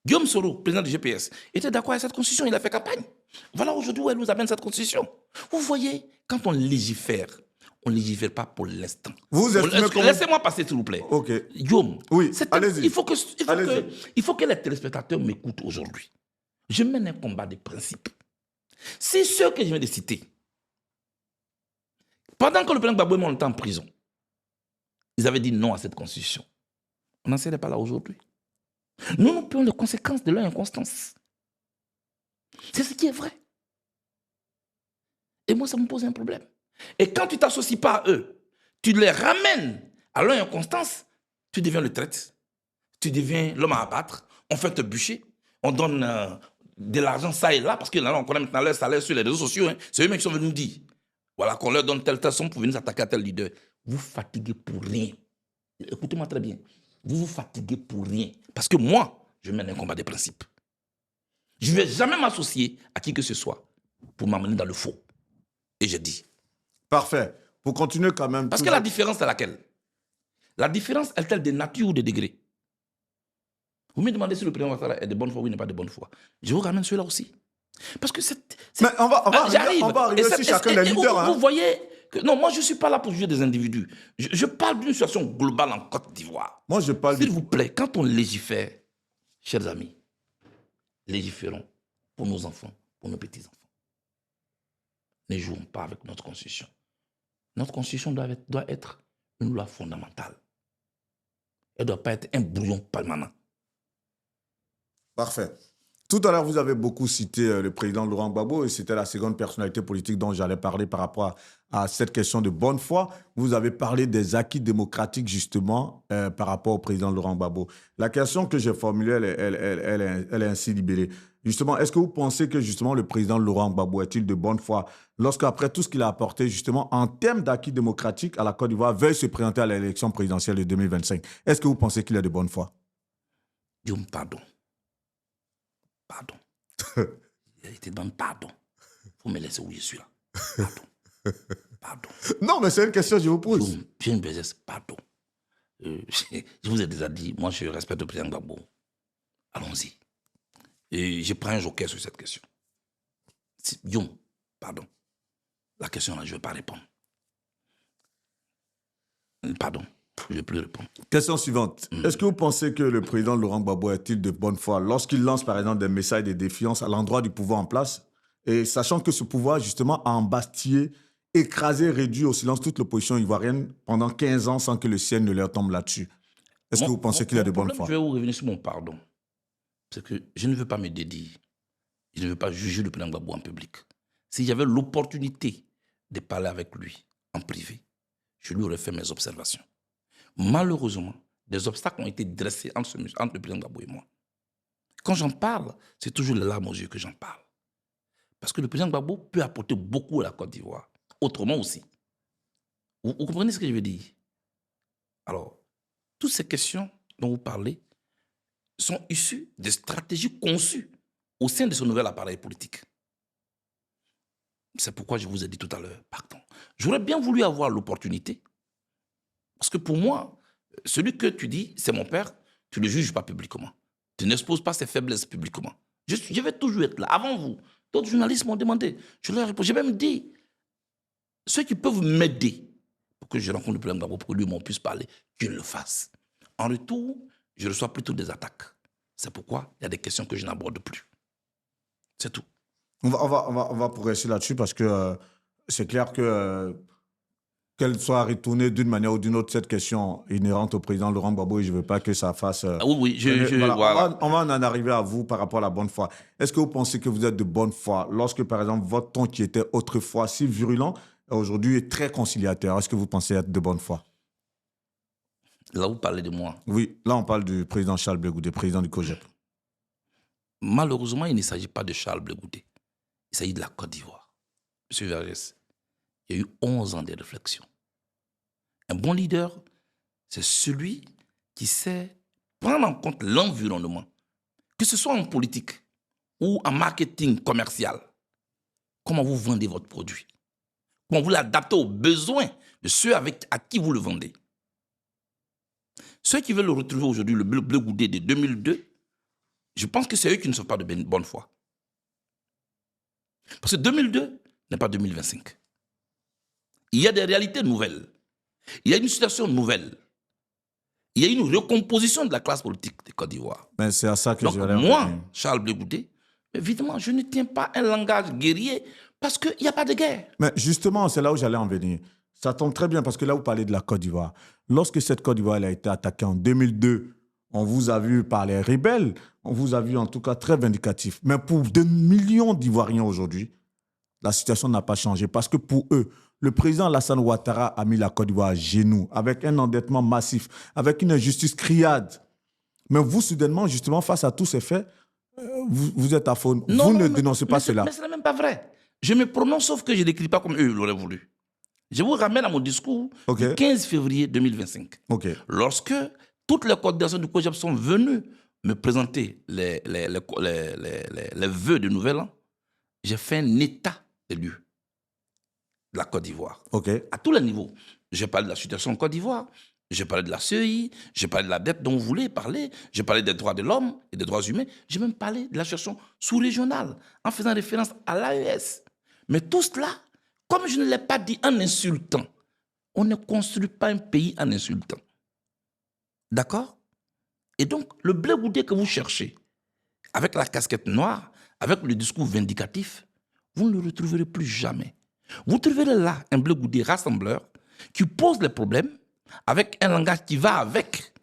Guillaume Soro, président du GPS, était d'accord avec cette constitution, il a fait campagne. Voilà aujourd'hui où elle nous amène cette constitution. Vous voyez, quand on ne légifère pas pour l'instant. Laissez-moi passer, s'il vous plaît. Ok. Guillaume, oui, allez-y. Il faut que les téléspectateurs m'écoutent aujourd'hui. Je mène un combat de principe. Si ceux que je viens de citer, pendant que le président Gbagbo était en prison, ils avaient dit non à cette constitution, on n'en serait pas là aujourd'hui. Nous payons les conséquences de leur inconstance. C'est ce qui est vrai. Et moi, ça me pose un problème. Et quand tu ne t'associes pas à eux, tu les ramènes à leur inconstance, tu deviens le traître, tu deviens l'homme à abattre, on fait te bûcher, on donne de l'argent ça et là, parce que là, on connaît maintenant leur salaire sur les réseaux sociaux. Hein. C'est eux-mêmes qui sont venus nous dire. Voilà, qu'on leur donne telle somme pour venir s'attaquer à tel leader. Vous fatiguez pour rien. Écoutez-moi très bien. Vous vous fatiguez pour rien. Parce que moi, je mène un combat de principe. Je ne vais jamais m'associer à qui que ce soit pour m'amener dans le faux. Et je dis. Parfait. Pour continuer quand même. Parce que la différence, c'est laquelle? La différence est-elle de nature ou de degré? Vous me demandez si le président Ouattara est de bonne foi ou il n'est pas de bonne foi. Je vous ramène celui-là aussi. Parce que c'est... Mais on va arriver sur chacun des leaders. Vous voyez... Non, moi, je ne suis pas là pour juger des individus. Je parle d'une situation globale en Côte d'Ivoire. Moi, je parle... S'il vous plaît, quand on légifère, chers amis, légiférons pour nos enfants, pour nos petits-enfants. Ne jouons pas avec notre constitution. Notre constitution doit être une loi fondamentale. Elle ne doit pas être un brouillon permanent. Parfait. Tout à l'heure, vous avez beaucoup cité le président Laurent Gbagbo et c'était la seconde personnalité politique dont j'allais parler par rapport à cette question de bonne foi. Vous avez parlé des acquis démocratiques justement par rapport au président Laurent Gbagbo. La question que j'ai formulée, elle est ainsi libellée. Justement, est-ce que vous pensez que justement le président Laurent Gbagbo est-il de bonne foi lorsqu'après tout ce qu'il a apporté justement en termes d'acquis démocratiques à la Côte d'Ivoire veuille se présenter à l'élection présidentielle de 2025? Est-ce que vous pensez qu'il est de bonne foi? Guillaume, pardon. Pardon. Il te demande pardon. Il faut me laisser où je suis là. Pardon. Non, mais c'est une question que je vous pose. J'ai une baisesse. Pardon. Je vous ai déjà dit, moi je respecte le président Gbagbo. Allons-y. Et je prends un joker sur cette question. Guillaume, pardon. La question là, je ne vais pas répondre. Pardon. Je ne vais plus répondre. Question suivante. Est-ce que vous pensez que le président Laurent Gbagbo est-il de bonne foi lorsqu'il lance, par exemple, des messages de défiance à l'endroit du pouvoir en place, et sachant que ce pouvoir, justement, a embastillé, écrasé, réduit au silence toute l'opposition ivoirienne pendant 15 ans sans que le ciel ne leur tombe là-dessus? Est-ce que vous pensez qu'il est de bonne problème, foi? je vais vous revenir sur mon pardon. C'est que je ne veux pas me dédier. Je ne veux pas juger le président Gbagbo en public. Si j'avais l'opportunité de parler avec lui en privé, je lui aurais fait mes observations. Malheureusement, des obstacles ont été dressés entre le président Gbagbo et moi. Quand j'en parle, c'est toujours les larmes aux yeux que j'en parle. Parce que le président Gbagbo peut apporter beaucoup à la Côte d'Ivoire, autrement aussi. Vous comprenez ce que je veux dire? Alors, toutes ces questions dont vous parlez sont issues des stratégies conçues au sein de ce nouvel appareil politique. C'est pourquoi je vous ai dit tout à l'heure, pardon. J'aurais bien voulu avoir l'opportunité, parce que pour moi, celui que tu dis, c'est mon père, tu ne le juges pas publiquement. Tu n'exposes pas ses faiblesses publiquement. Je vais toujours être là. Avant vous, d'autres journalistes m'ont demandé. Je leur ai répondu. J'ai même dit, ceux qui peuvent m'aider pour que je rencontre le président Gbagbo, pour que lui, on puisse parler, qu'ils le fassent. En retour, je reçois plutôt des attaques. C'est pourquoi il y a des questions que je n'aborde plus. C'est tout. On va progresser là-dessus parce que c'est clair que qu'elle soit retournée d'une manière ou d'une autre, cette question inhérente au président Laurent Gbagbo, et je ne veux pas que ça fasse... Ah oui, voilà. On va en arriver à vous par rapport à la bonne foi. Est-ce que vous pensez que vous êtes de bonne foi lorsque, par exemple, votre ton qui était autrefois si virulent, aujourd'hui est très conciliateur? Est-ce que vous pensez être de bonne foi? Là, vous parlez de moi. Oui, là, on parle du président Charles Blé Goudé, président du COJEP. Malheureusement, il ne s'agit pas de Charles Blé Goudé. Il s'agit de la Côte d'Ivoire. Monsieur Vergès, il y a eu 11 ans de réflexion. Un bon leader, c'est celui qui sait prendre en compte l'environnement, que ce soit en politique ou en marketing commercial. Comment vous vendez votre produit? Comment vous l'adaptez aux besoins de ceux à qui vous le vendez? Ceux qui veulent le retrouver aujourd'hui, le Blé Goudé de 2002, je pense que c'est eux qui ne sont pas de bonne foi. Parce que 2002 n'est pas 2025. Il y a des réalités nouvelles. Il y a une situation nouvelle. Il y a une recomposition de la classe politique de Côte d'Ivoire. Mais c'est à ça que donc, je vais moi, Charles Blé Goudé, évidemment, je ne tiens pas un langage guerrier parce qu'il n'y a pas de guerre. Mais justement, c'est là où j'allais en venir. Ça tombe très bien parce que là, vous parlez de la Côte d'Ivoire. Lorsque cette Côte d'Ivoire a été attaquée en 2002, on vous a vu par les rebelles, on vous a vu en tout cas très vindicatif. Mais pour des millions d'Ivoiriens aujourd'hui, la situation n'a pas changé parce que pour eux, le président Alassane Ouattara a mis la Côte d'Ivoire à genoux avec un endettement massif, avec une injustice criade. Mais vous, soudainement, justement, face à tous ces faits, vous êtes à faune. Vous ne dénoncez pas cela. Mais ce n'est même pas vrai. Je me prononce sauf que je ne l'écris pas comme eux l'auraient voulu. Je vous ramène à mon discours du 15 février 2025. Lorsque toutes les coordinations du COJEP sont venues me présenter les vœux de Nouvel An, j'ai fait un état des lieux de la Côte d'Ivoire. À tous les niveaux. J'ai parlé de la situation en Côte d'Ivoire, j'ai parlé de la CEI, j'ai parlé de la dette dont vous voulez parler, j'ai parlé des droits de l'homme et des droits humains, j'ai même parlé de la situation sous-régionale en faisant référence à l'AES. Mais tout cela, comme je ne l'ai pas dit en insultant, on ne construit pas un pays en insultant. D'accord? Et donc, le Blé Goudé que vous cherchez, avec la casquette noire, avec le discours vindicatif, vous ne le retrouverez plus jamais. Vous trouverez là un Blé Goudé rassembleur qui pose les problèmes avec un langage qui va avec,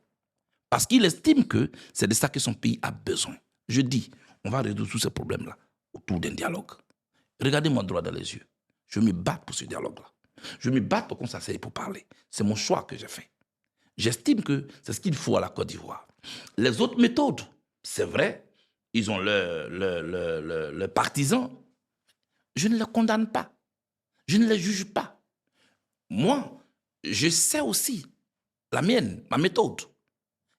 parce qu'il estime que c'est de ça que son pays a besoin. Je dis, on va résoudre tous ces problèmes-là autour d'un dialogue. Regardez-moi droit dans les yeux. Je me bats pour ce dialogue-là. Je me bats pour qu'on s'asseye pour parler. C'est mon choix que j'ai fait. J'estime que c'est ce qu'il faut à la Côte d'Ivoire. Les autres méthodes, c'est vrai, ils ont le partisan. Je ne les condamne pas. Je ne les juge pas. Moi, je sais aussi la mienne, ma méthode.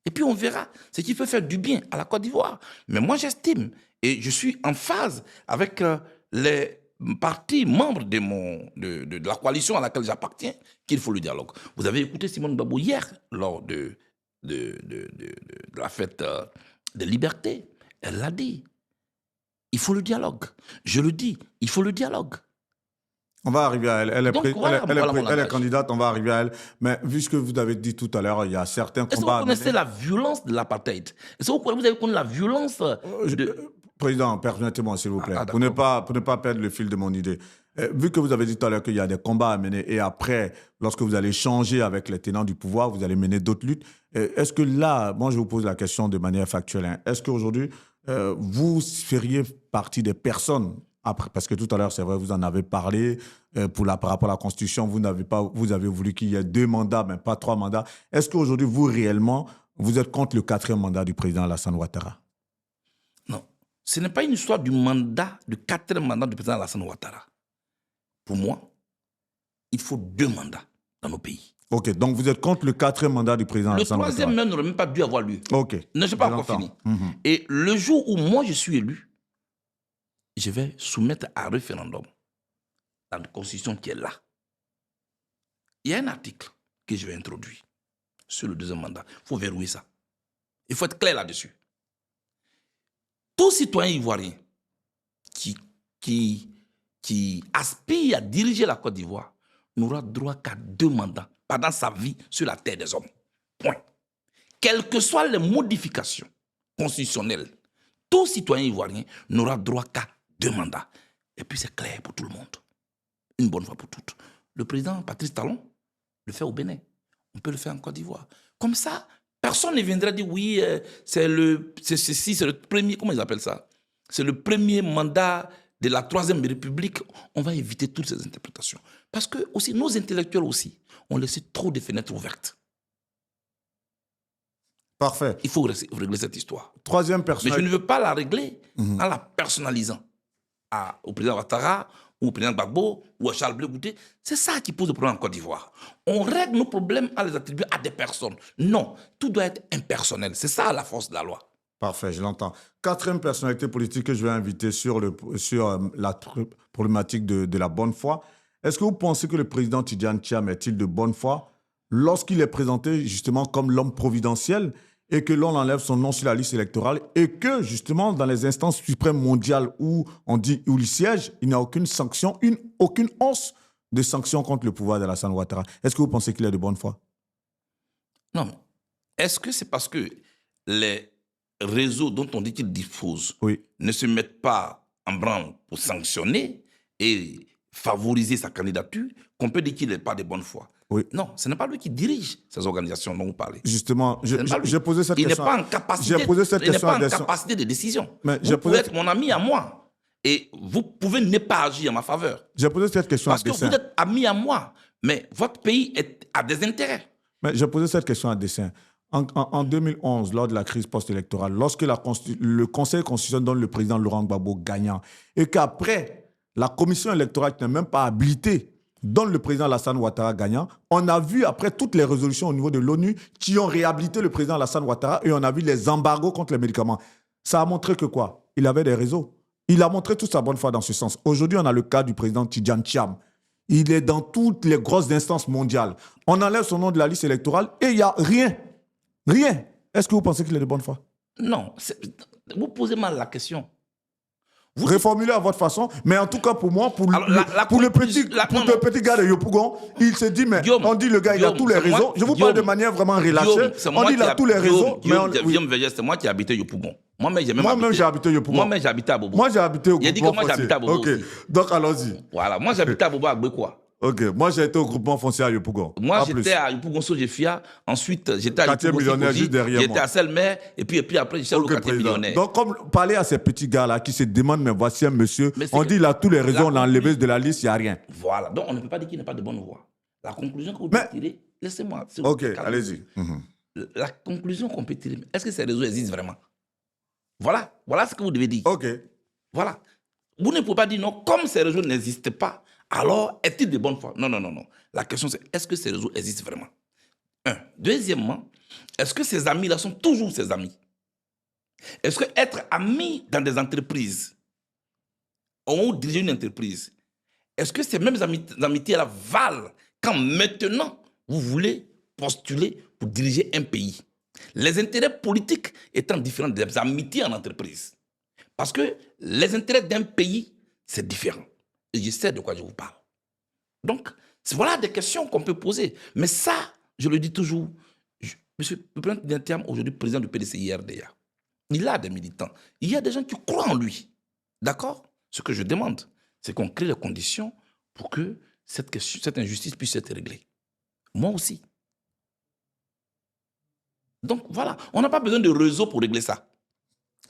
Et puis on verra ce qui peut faire du bien à la Côte d'Ivoire. Mais moi, j'estime, et je suis en phase avec les partis membres de la coalition à laquelle j'appartiens, qu'il faut le dialogue. Vous avez écouté Simone Gbagbo hier, lors de la fête des libertés. Elle l'a dit. Il faut le dialogue. Je le dis, il faut le dialogue. On va arriver à elle. Elle est, Donc, voilà, voilà mon elle est langage. candidate, on va arriver à elle. Mais vu ce que vous avez dit tout à l'heure, il y a certains Est-ce que combats vous à connaissez mener. la violence de l'apartheid? Est-ce que vous avez connu la violence de... Président, permettez-moi, s'il vous plaît, Ah, pour ne d'accord. pas, pour ne pas perdre le fil de mon idée. Vu que vous avez dit tout à l'heure qu'il y a des combats à mener et après, lorsque vous allez changer avec les tenants du pouvoir, vous allez mener d'autres luttes. Est-ce que là, moi je vous pose la question de manière factuelle, hein, est-ce qu'aujourd'hui, vous feriez partie des personnes, après, parce que tout à l'heure, c'est vrai, vous en avez parlé, par rapport à la Constitution, vous avez voulu qu'il y ait 2 mandats, mais pas 3 mandats. Est-ce qu'aujourd'hui, vous réellement, vous êtes contre le 4e mandat du président Alassane Ouattara? Non. Ce n'est pas une histoire du mandat, du 4e mandat du président Alassane Ouattara. Pour moi, il faut 2 mandats dans nos pays. Ok, donc vous êtes contre le 4e mandat du président Le Alassane Ouattara? 3e même n'aurait même pas dû avoir lieu. Ok. Non, je n'ai pas encore fini. Et le jour où moi je suis élu, je vais soumettre à référendum la constitution qui est là. Il y a un article que je vais introduire sur le 2e mandat. Il faut verrouiller ça. Il faut être clair là-dessus. Tout citoyen ivoirien qui aspire à diriger la Côte d'Ivoire n'aura droit qu'à 2 mandats pendant sa vie sur la terre des hommes. Point. Quelles que soient les modifications constitutionnelles, tout citoyen ivoirien n'aura droit qu'à 2 mandats. Et puis c'est clair pour tout le monde. Une bonne fois pour toutes. Le président Patrice Talon le fait au Bénin. On peut le faire en Côte d'Ivoire. Comme ça, personne ne viendra dire oui, c'est le premier, comment ils appellent ça? C'est le premier mandat de la 3e République. On va éviter toutes ces interprétations. Parce que aussi, nos intellectuels aussi ont laissé trop de fenêtres ouvertes. Parfait. Il faut régler cette histoire. 3e Mais personne. je ne veux pas la régler en la personnalisant au président Ouattara, ou au président Gbagbo, ou à Charles Blé Goûté. C'est ça qui pose le problème en Côte d'Ivoire. On règle nos problèmes à les attribuer à des personnes. Non, tout doit être impersonnel. C'est ça la force de la loi. Parfait, je l'entends. 4e personnalité politique que je vais inviter sur la problématique de la bonne foi. Est-ce que vous pensez que le président Tidjane Thiam est-il de bonne foi lorsqu'il est présenté justement comme l'homme providentiel et que l'on enlève son nom sur la liste électorale et que justement dans les instances suprêmes mondiales où il siège, il n'y a aucune sanction, aucune once de sanction contre le pouvoir d'Alassane Ouattara. Est-ce que vous pensez qu'il est de bonne foi? Non, mais est-ce que c'est parce que les réseaux dont on dit qu'ils diffusent ne se mettent pas en branle pour sanctionner et favoriser sa candidature qu'on peut dire qu'il n'est pas de bonne foi? Oui. Non, ce n'est pas lui qui dirige ces organisations dont vous parlez. Justement, j'ai posé cette Il question. n'est pas en capacité, il n'est pas en capacité de décision. Mais vous pouvez être mon ami à moi et vous pouvez ne pas agir en ma faveur. J'ai posé cette question Parce que vous êtes ami à moi, mais votre pays a des intérêts. Mais j'ai posé cette question à dessein. En 2011, lors de la crise post-électorale, lorsque le Conseil constitutionnel donne le président Laurent Gbagbo gagnant et qu'après, la commission électorale qui n'est même pas habilitée donne le président Alassane Ouattara gagnant, on a vu après toutes les résolutions au niveau de l'ONU qui ont réhabilité le président Alassane Ouattara et on a vu les embargos contre les médicaments. Ça a montré que quoi? Il avait des réseaux. Il a montré toute sa bonne foi dans ce sens. Aujourd'hui, on a le cas du président Tidjane Thiam. Il est dans toutes les grosses instances mondiales. On enlève son nom de la liste électorale et il n'y a rien. Rien. Est-ce que vous pensez qu'il est de bonne foi? Non. Vous posez mal la question. Reformulez à votre façon, mais en tout cas pour moi, pour le petit gars de Yopougon, il se dit, mais Guillaume, on dit le gars, il a tous les réseaux. Je vous parle de manière vraiment relâchée. On dit il a tous les réseaux. Guillaume, c'est moi qui ai habité Yopougon. Moi-même, j'ai habité Yopougon. Moi-même, j'ai habité à Bobo. Moi, j'ai habité au Il a dit que moi, j'ai habité à Bobo. Ok, aussi. donc allons-y. Voilà, moi, j'ai habité à Bobo à Gbekwa. Ok, moi j'ai été au groupement foncier à Yopougon. Moi j'étais à Yopougon Sojefia, ensuite j'étais à quartier millionnaire juste derrière moi. J'étais à Selmer et puis après j'étais au quartier millionnaire. Donc comme parler à ces petits gars-là qui se demandent, mais voici un monsieur, on dit il a tous les raisons, on l'a enlevé de la liste, il n'y a rien. Voilà, donc on ne peut pas dire qu'il n'est pas de bonne voie. La conclusion que vous pouvez tirer, laissez-moi. Ok, allez-y. La conclusion qu'on peut tirer, est-ce que ces réseaux existent vraiment? Voilà ce que vous devez dire. Ok. Voilà. Vous ne pouvez pas dire non, comme ces réseaux n'existent pas, alors est-il de bonne foi? Non. La question c'est, est-ce que ces réseaux existent vraiment? Un. Deuxièmement, est-ce que ces amis-là sont toujours ces amis? Est-ce que être ami dans des entreprises, ou diriger une entreprise, est-ce que ces mêmes amitiés-là valent quand maintenant vous voulez postuler pour diriger un pays? Les intérêts politiques étant différents des amitiés en entreprise. Parce que les intérêts d'un pays, c'est différent. Et je sais de quoi je vous parle. Donc, voilà des questions qu'on peut poser. Mais ça, je le dis toujours, monsieur le président d'Interme, aujourd'hui président du PDCI-RDA, il a des militants. Il y a des gens qui croient en lui. D'accord? Ce que je demande, c'est qu'on crée les conditions pour que cette injustice puisse être réglée. Moi aussi. Donc voilà, on n'a pas besoin de réseau pour régler ça.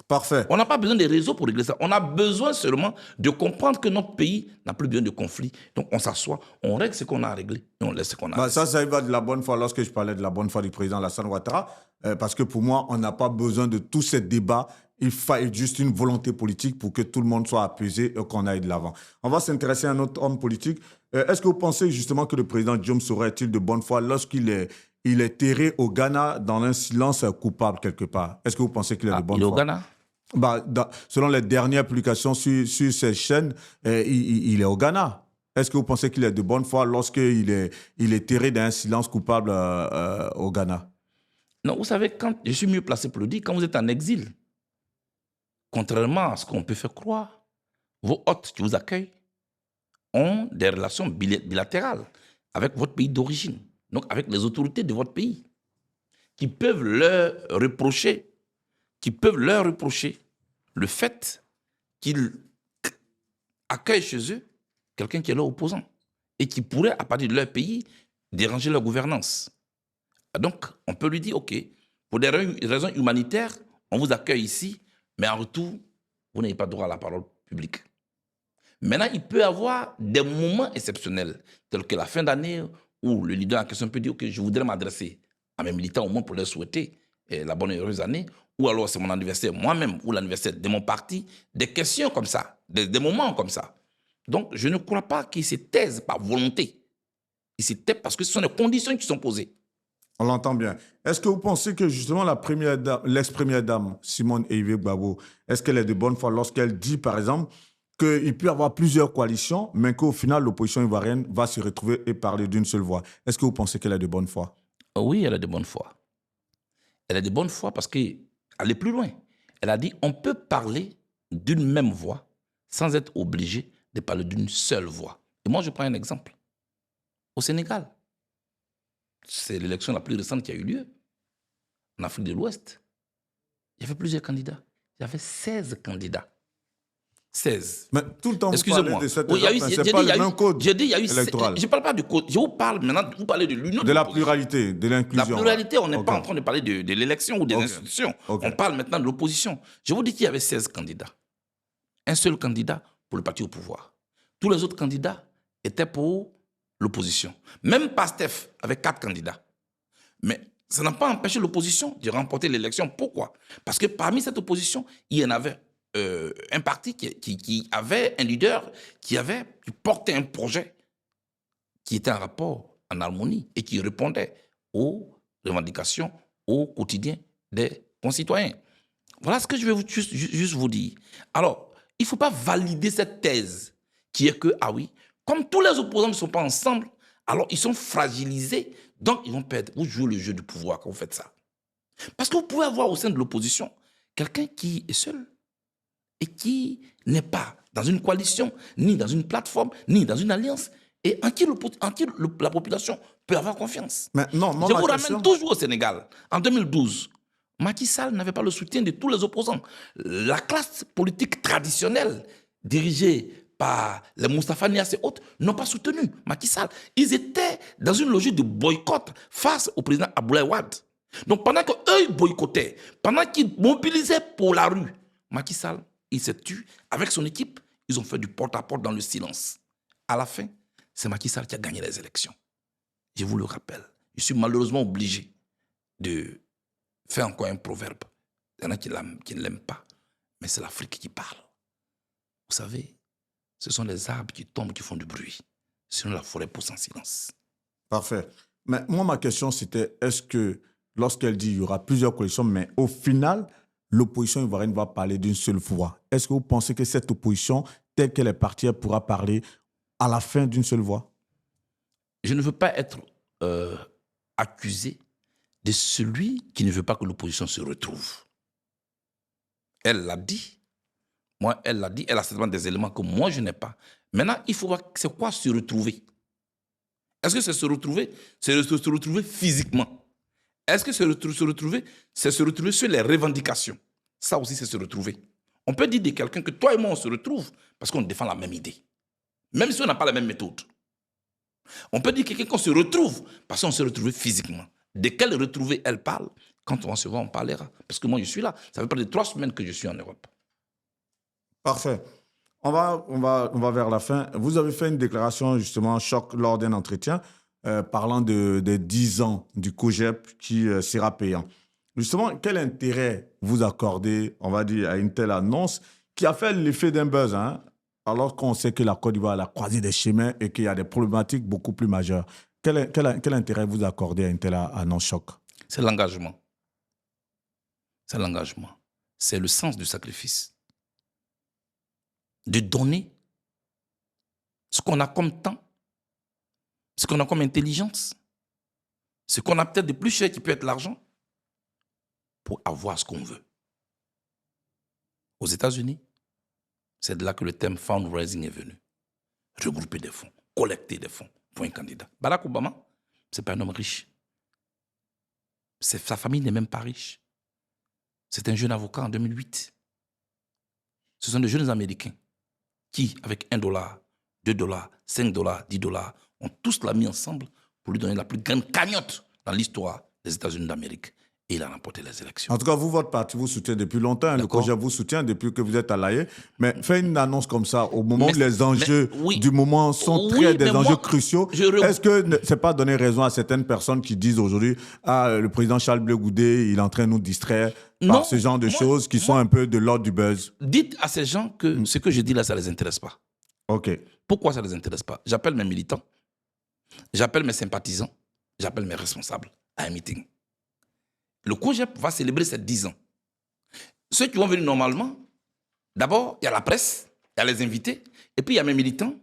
Parfait. On n'a pas besoin de réseaux pour régler ça. On a besoin seulement de comprendre que notre pays n'a plus besoin de conflits. Donc on s'assoit, on règle ce qu'on a à régler et on laisse ce qu'on a à laisser. Ça va de la bonne foi lorsque je parlais de la bonne foi du président Alassane Ouattara, parce que pour moi, on n'a pas besoin de tous ces débats. Il faut juste une volonté politique pour que tout le monde soit apaisé et qu'on aille de l'avant. On va s'intéresser à un autre homme politique. Est-ce que vous pensez justement que le président Diom serait-il de bonne foi lorsqu'il est terré au Ghana dans un silence coupable quelque part? Est-ce que vous pensez qu'il est de bonne foi? Il est au Ghana? Selon les dernières publications sur ces chaînes, il est au Ghana. Est-ce que vous pensez qu'il est de bonne foi lorsqu'il est terré dans un silence coupable au Ghana? Non, vous savez, je suis mieux placé pour le dire, quand vous êtes en exil, contrairement à ce qu'on peut faire croire, vos hôtes qui vous accueillent ont des relations bilatérales avec votre pays d'origine, donc avec les autorités de votre pays, qui peuvent leur reprocher le fait qu'ils accueillent chez eux quelqu'un qui est leur opposant et qui pourrait, à partir de leur pays, déranger leur gouvernance. Donc, on peut lui dire, OK, pour des raisons humanitaires, on vous accueille ici, mais en retour, vous n'avez pas droit à la parole publique. Maintenant, il peut y avoir des moments exceptionnels, tels que la fin d'année, où le leader en question peut dire, OK, je voudrais m'adresser à mes militants au moins pour leur souhaiter la bonne et heureuse année, ou alors c'est mon anniversaire moi-même, ou l'anniversaire de mon parti, des questions comme ça, des moments comme ça. Donc, je ne crois pas qu'il se taise par volonté. Il se taise parce que ce sont des conditions qui sont posées. On l'entend bien. Est-ce que vous pensez que justement l'ex-première dame, Simone Eivie Gbagbo, est-ce qu'elle est de bonne foi lorsqu'elle dit, par exemple, qu'il peut y avoir plusieurs coalitions, mais qu'au final, l'opposition ivoirienne va se retrouver et parler d'une seule voix? Est-ce que vous pensez qu'elle est de bonne foi? Oui, elle est de bonne foi. Elle est de bonne foi parce qu'elle est plus loin. Elle a dit on peut parler d'une même voix sans être obligé de parler d'une seule voix. Et moi, je prends un exemple. Au Sénégal, c'est l'élection la plus récente qui a eu lieu, en Afrique de l'Ouest. Il y avait plusieurs candidats. Il y avait 16 candidats. 16. Mais tout le temps, vous parlez de cette c'est pas le même code électoral. Je ne parle pas du code. Je vous parle maintenant, vous parlez de l'union. De la pluralité, de l'inclusion. La pluralité, on n'est pas en train de parler de l'élection ou des institutions. On parle maintenant de l'opposition. Je vous dis qu'il y avait 16 candidats. Un seul candidat pour le parti au pouvoir. Tous les autres candidats étaient pour l'opposition. Même PASTEF avait 4 candidats. Mais ça n'a pas empêché l'opposition de remporter l'élection. Pourquoi? Parce que parmi cette opposition, il y en avait un parti qui avait un leader qui portait un projet qui était en rapport, en harmonie et qui répondait aux revendications au quotidien des concitoyens. Voilà ce que je vais juste vous dire. Alors, il ne faut pas valider cette thèse qui est que, ah oui, comme tous les opposants ne sont pas ensemble, alors ils sont fragilisés, donc ils vont perdre. Vous jouez le jeu du pouvoir quand vous faites ça. Parce que vous pouvez avoir au sein de l'opposition quelqu'un qui est seul et qui n'est pas dans une coalition, ni dans une plateforme, ni dans une alliance, et en qui la population peut avoir confiance. Mais non, je vous ramène toujours au Sénégal. En 2012, Macky Sall n'avait pas le soutien de tous les opposants. La classe politique traditionnelle, dirigée par les Moustapha Niasse et autres, n'ont pas soutenu Macky Sall. Ils étaient dans une logique de boycott face au président Abdoulaye Wade. Donc pendant qu'eux, ils boycottaient, pendant qu'ils mobilisaient pour la rue, Macky Sall, il s'est tué avec son équipe. Ils ont fait du porte-à-porte dans le silence. À la fin, c'est Macky Sall qui a gagné les élections. Je vous le rappelle. Je suis malheureusement obligé de faire encore un proverbe. Il y en a qui ne l'aiment pas, mais c'est l'Afrique qui parle. Vous savez, ce sont les arbres qui tombent, qui font du bruit. Sinon, la forêt pousse en silence. Parfait. Mais moi, ma question, c'était, est-ce que lorsqu'elle dit qu'il y aura plusieurs coalitions, mais au final, l'opposition ivoirienne va parler d'une seule voix. Est-ce que vous pensez que cette opposition, telle qu'elle est partie, elle pourra parler à la fin d'une seule voix? Je ne veux pas être accusé de celui qui ne veut pas que l'opposition se retrouve. Elle l'a dit. Moi, elle l'a dit. Elle a certainement des éléments que moi, je n'ai pas. Maintenant, il faut voir c'est quoi se retrouver. Est-ce que c'est se retrouver? C'est se retrouver physiquement. Est-ce que se retrouver, c'est se retrouver sur les revendications? Ça aussi, c'est se retrouver. On peut dire de quelqu'un que toi et moi, on se retrouve parce qu'on défend la même idée. Même si on n'a pas la même méthode. On peut dire quelqu'un qu'on se retrouve parce qu'on se retrouve physiquement. De quelle retrouvée elle parle? Quand on va se voir, on parlera. Parce que moi, je suis là. Ça fait près de 3 semaines que je suis en Europe. Parfait. On va vers la fin. Vous avez fait une déclaration, justement, choc lors d'un entretien, parlant des 10 ans du COJEP qui sera payant. Justement, quel intérêt vous accordez, on va dire, à une telle annonce qui a fait l'effet d'un buzz, hein, alors qu'on sait que la Côte d'Ivoire a la croisée des chemins et qu'il y a des problématiques beaucoup plus majeures. Quel intérêt vous accordez à une telle annonce choc? C'est l'engagement. C'est l'engagement. C'est le sens du sacrifice. De donner ce qu'on a comme temps, ce qu'on a comme intelligence, ce qu'on a peut-être de plus cher qui peut être l'argent, pour avoir ce qu'on veut. Aux États-Unis, c'est de là que le terme fundraising est venu. Regrouper des fonds, collecter des fonds pour un candidat. Barack Obama, ce n'est pas un homme riche. Sa famille n'est même pas riche. C'est un jeune avocat en 2008. Ce sont des jeunes Américains qui, avec $1, $2, $5, $10, ont tous mis ensemble pour lui donner la plus grande cagnotte dans l'histoire des États-Unis d'Amérique. Et il a remporté les élections. En tout cas, vous, votre parti vous soutient depuis longtemps. Le COJEP vous soutient depuis que vous êtes à l'AE. Mais faites une annonce comme ça au moment où les enjeux du moment sont des enjeux cruciaux. Est-ce que ce n'est pas donner raison à certaines personnes qui disent aujourd'hui « Ah, le président Charles Blé Goudé, il est en train de nous distraire par ce genre de choses qui sont un peu de l'ordre du buzz ». Dites à ces gens que ce que je dis là, ça ne les intéresse pas. OK. Pourquoi ça ne les intéresse pas? J'appelle mes militants, j'appelle mes sympathisants, j'appelle mes responsables à un meeting. Le COJEP va célébrer ses 10 ans. Ceux qui vont venir normalement, d'abord, il y a la presse, il y a les invités, et puis il y a mes militants,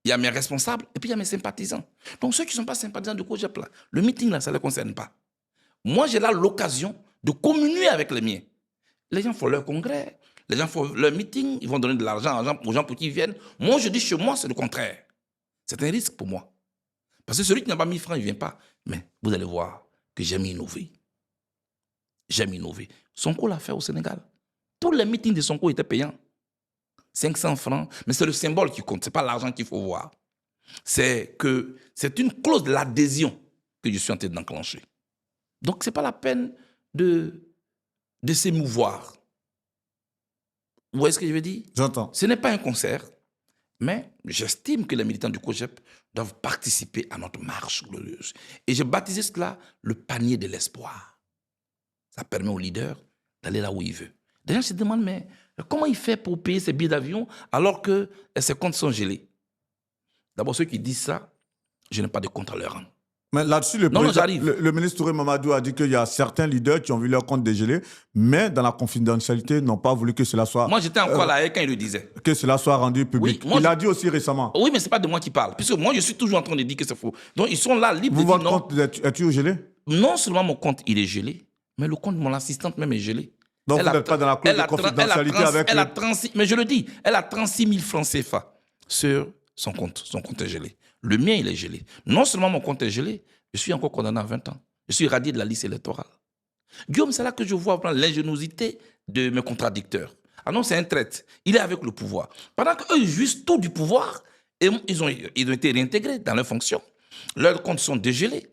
il y a mes responsables, et puis il y a mes sympathisants. Donc ceux qui ne sont pas sympathisants du COJEP, là, le meeting, là, ça ne les concerne pas. Moi, j'ai là l'occasion de communier avec les miens. Les gens font leur congrès, les gens font leur meeting, ils vont donner de l'argent aux gens pour qu'ils viennent. Moi, je dis chez moi, c'est le contraire. C'est un risque pour moi. Parce que celui qui n'a pas 1000 francs, il ne vient pas. Mais vous allez voir que j'aime innover. J'aime innover. Sonko l'a fait au Sénégal. Tous les meetings de Sonko étaient payants. 500 francs. Mais c'est le symbole qui compte. Ce n'est pas l'argent qu'il faut voir. C'est une clause de l'adhésion que je suis en train d'enclencher. Donc, ce n'est pas la peine de s'émouvoir. Vous voyez ce que je veux dire? J'entends. Ce n'est pas un concert, mais j'estime que les militants du COJEP doivent participer à notre marche glorieuse. Et j'ai baptisé cela le panier de l'espoir. Ça permet au leader d'aller là où il veut. Les gens se demandent, mais comment il fait pour payer ses billets d'avion alors que ses comptes sont gelés? D'abord, ceux qui disent ça, je n'ai pas de compte à leur rendre. Mais là-dessus, le ministre Touré Mamadou a dit qu'il y a certains leaders qui ont vu leur compte dégelé, mais dans la confidentialité, n'ont pas voulu que cela soit... Moi, j'étais encore là quand il le disait. Que cela soit rendu public. Oui, il l'a dit aussi récemment. Oui, mais ce n'est pas de moi qui parle. Puisque moi, je suis toujours en train de dire que c'est faux. Donc, ils sont là libres de dire non. Votre compte est-il gelé? Non seulement mon compte, il est gelé, mais le compte de mon assistante même est gelé. Donc, vous n'êtes pas dans la clause de confidentialité avec... Mais je le dis, elle a 36 000 francs CFA sur son compte. Son compte est gelé. Le mien, il est gelé. Non seulement mon compte est gelé, je suis encore condamné à 20 ans. Je suis radié de la liste électorale. Guillaume, c'est là que je vois l'ingéniosité de mes contradicteurs. Ah non, c'est un traître. Il est avec le pouvoir. Pendant qu'eux, ils jouissent tout du pouvoir, et ils ont été réintégrés dans leurs fonctions. Leurs comptes sont dégelés.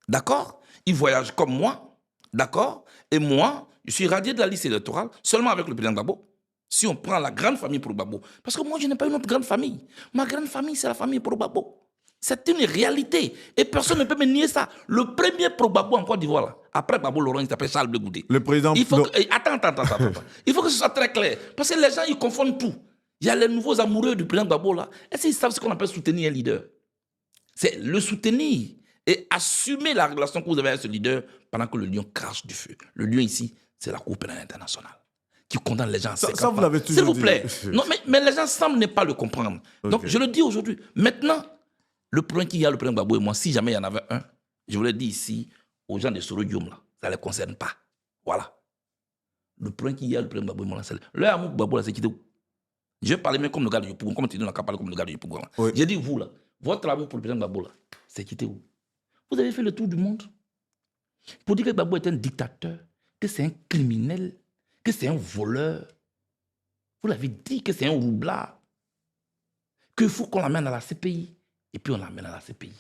D'accord? Ils voyagent comme moi. D'accord? Et moi, je suis radié de la liste électorale seulement avec le président Gbagbo. Si on prend la grande famille pour Gbagbo. Parce que moi, je n'ai pas une autre grande famille. Ma grande famille, c'est la famille pour Gbagbo. C'est une réalité. Et personne ne peut me nier ça. Le premier pro Gbagbo en Côte d'Ivoire, après Gbagbo Laurent, il s'appelle Charles Blé Goudé. Le président... Attends. Il faut que ce soit très clair. Parce que les gens, ils confondent tout. Il y a les nouveaux amoureux du président Gbagbo là. Est-ce qu'ils savent ce qu'on appelle soutenir un leader? C'est le soutenir et assumer la relation que vous avez avec ce leader pendant que le lion crache du feu. Le lion ici, c'est la Cour pénale internationale qui condamne les gens à 50 ans. Ça, vous l'avez toujours dit. S'il vous plaît. Non, mais les gens semblent ne pas le comprendre. Okay. Donc, je le dis aujourd'hui. Maintenant, le problème qu'il y a, le président Gbagbo et moi, si jamais il y en avait un, je vous l'ai dit ici, aux gens de Soro Guillaume, là, ça ne les concerne pas. Voilà. Le problème qu'il y a, le président Gbagbo et moi, c'est le amour Gbagbo, là, c'est qui? Je vais parler même comme le gars de Yopougon, comme tu dis, on n'a qu'à parler comme le gars de Yopougon. Oui. J'ai dit, vous, là, Votre amour pour le président Gbagbo, là, c'est quitté où? Vous avez fait le tour du monde pour dire que Gbagbo est un dictateur, que c'est un criminel, que c'est un voleur. Vous l'avez dit que c'est un roublard. Qu'il faut qu'on l'amène à la CPI. Et puis on l'amène à la CPI.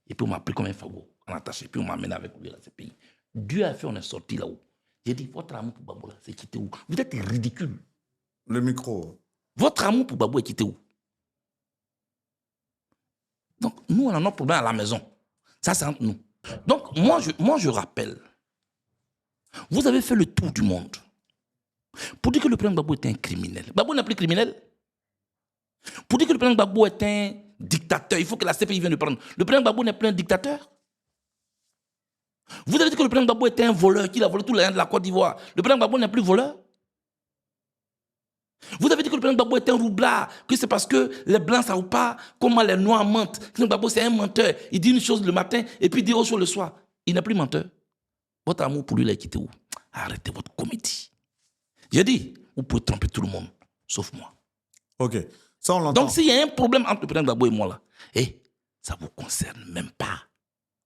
Et puis on m'a pris comme un fagot, on attaché. Et puis on m'a amené avec lui à la CPI. Dieu a fait, on est sorti là-haut. J'ai dit, votre amour pour Gbagbo, là, c'est quitté où? Vous êtes ridicule. Le micro. Votre amour pour Gbagbo est quitté où? Donc, nous, on a notre problème à la maison. Ça, c'est entre nous. Donc, moi, je rappelle, vous avez fait le tour du monde pour dire que le président Gbagbo est un criminel. Gbagbo n'est plus criminel. Pour dire que le président Gbagbo est un dictateur, il faut que la CPI vienne le prendre. Le président Gbagbo n'est plus un dictateur. Vous avez dit que le président Gbagbo était un voleur, qu'il a volé tout l'argent de la Côte d'Ivoire. Le président Gbagbo n'est plus voleur. Vous avez dit que le président Gbagbo est un roublard, que c'est parce que les Blancs ne savent pas comment les Noirs mentent. Le président Gbagbo, c'est un menteur. Il dit une chose le matin et puis il dit autre chose le soir. Il n'est plus menteur. Votre amour pour lui, il a quitté où? Arrêtez votre comédie. J'ai dit, vous pouvez tromper tout le monde, sauf moi. OK. Ça, on l'entend. Donc, s'il y a un problème entre le président Gbagbo et moi, là, ça ne vous concerne même pas.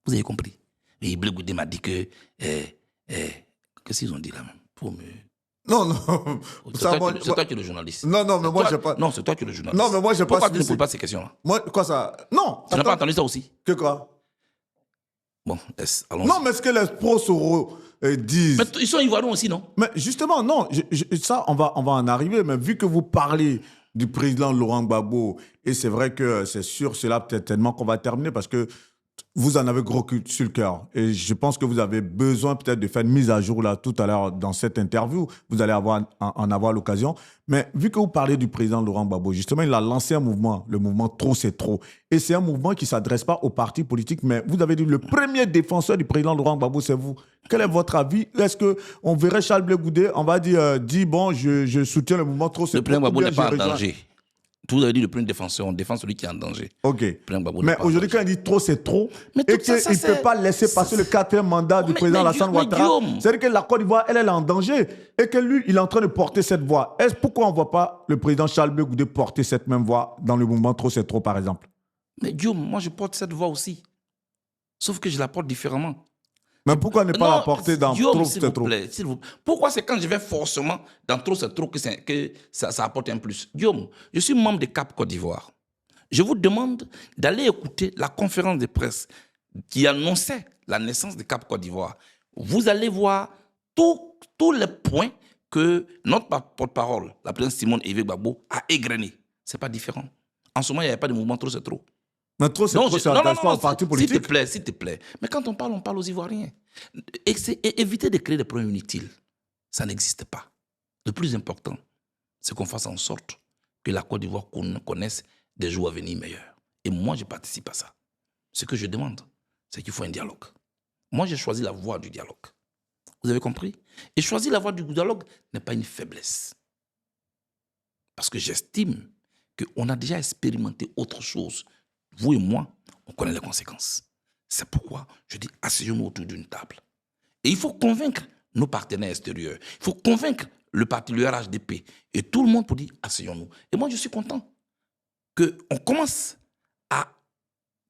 Vous avez compris? Et Blé Goudé m'a dit que... qu'est-ce qu'ils ont dit là même pour me... Non. C'est toi qui es le journaliste. Non, mais moi, j'ai pas... Non, c'est toi qui es le journaliste. Non, mais moi, j'ai pas... Pourquoi tu ne poses pas ces questions-là? Moi, quoi ça? Non. Tu n'as pas entendu ça aussi? Que quoi? Bon, allons-y. Non, mais ce que les pros disent... Mais ils sont ivoiriens aussi, non? Mais justement, non. Ça, on va en arriver. Mais vu que vous parlez du président Laurent Gbagbo, et c'est vrai que c'est sûr, c'est là peut-être tellement qu'on va terminer parce que vous en avez gros sur le cœur. Et je pense que vous avez besoin peut-être de faire une mise à jour là tout à l'heure dans cette interview. Vous allez en avoir l'occasion. Mais vu que vous parlez du président Laurent Gbagbo, justement, il a lancé un mouvement, le mouvement Trop c'est trop. Et c'est un mouvement qui ne s'adresse pas aux partis politiques, mais vous avez dit le premier défenseur du président Laurent Gbagbo, c'est vous. Quel est votre avis? Est-ce qu'on verrait Charles Blé Goudé, on va dire, bon, je soutiens le mouvement Trop c'est trop. Le président Gbagbo n'est pas en danger. Vous avez dit le premier défenseur, on défend celui qui est en danger. OK. Mais aujourd'hui, quand il dit trop, c'est trop, et qu'il ne peut pas laisser passer le 4e mandat du président Alassane Ouattara, c'est-à-dire que la Côte d'Ivoire, elle est en danger, et que lui, il est en train de porter cette voix. Pourquoi on ne voit pas le président Charles Blé Goudé porter cette même voix dans le mouvement Trop, c'est trop, par exemple? Mais Guillaume, moi, je porte cette voix aussi. Sauf que je la porte différemment. Mais pourquoi ne pas la porter dans Trop, c'est trop? Pourquoi c'est quand je vais forcément dans Trop, c'est trop que ça apporte un plus? Guillaume, je suis membre de CAP Côte d'Ivoire. Je vous demande d'aller écouter la conférence de presse qui annonçait la naissance de CAP Côte d'Ivoire. Vous allez voir tous les points que notre porte-parole, la présidente Simone Evé Gbagbo, a égrenés. Ce n'est pas différent. En ce moment, il n'y avait pas de mouvement Trop, c'est trop. Mais Trop, c'est trop, ça n'intéresse pas aux partis politiques. S'il te plaît. Mais quand on parle aux Ivoiriens. Et éviter de créer des problèmes inutiles. Ça n'existe pas. Le plus important, c'est qu'on fasse en sorte que la Côte d'Ivoire connaisse des jours à venir meilleurs. Et moi, je participe à ça. Ce que je demande, c'est qu'il faut un dialogue. Moi, j'ai choisi la voie du dialogue. Vous avez compris? Et choisir la voie du dialogue n'est pas une faiblesse. Parce que j'estime qu'on a déjà expérimenté autre chose. Vous et moi, on connaît les conséquences. C'est pourquoi je dis asseyons-nous autour d'une table. Et il faut convaincre nos partenaires extérieurs. Il faut convaincre le parti, le RHDP et tout le monde pour dire asseyons-nous. Et moi, je suis content qu'on commence à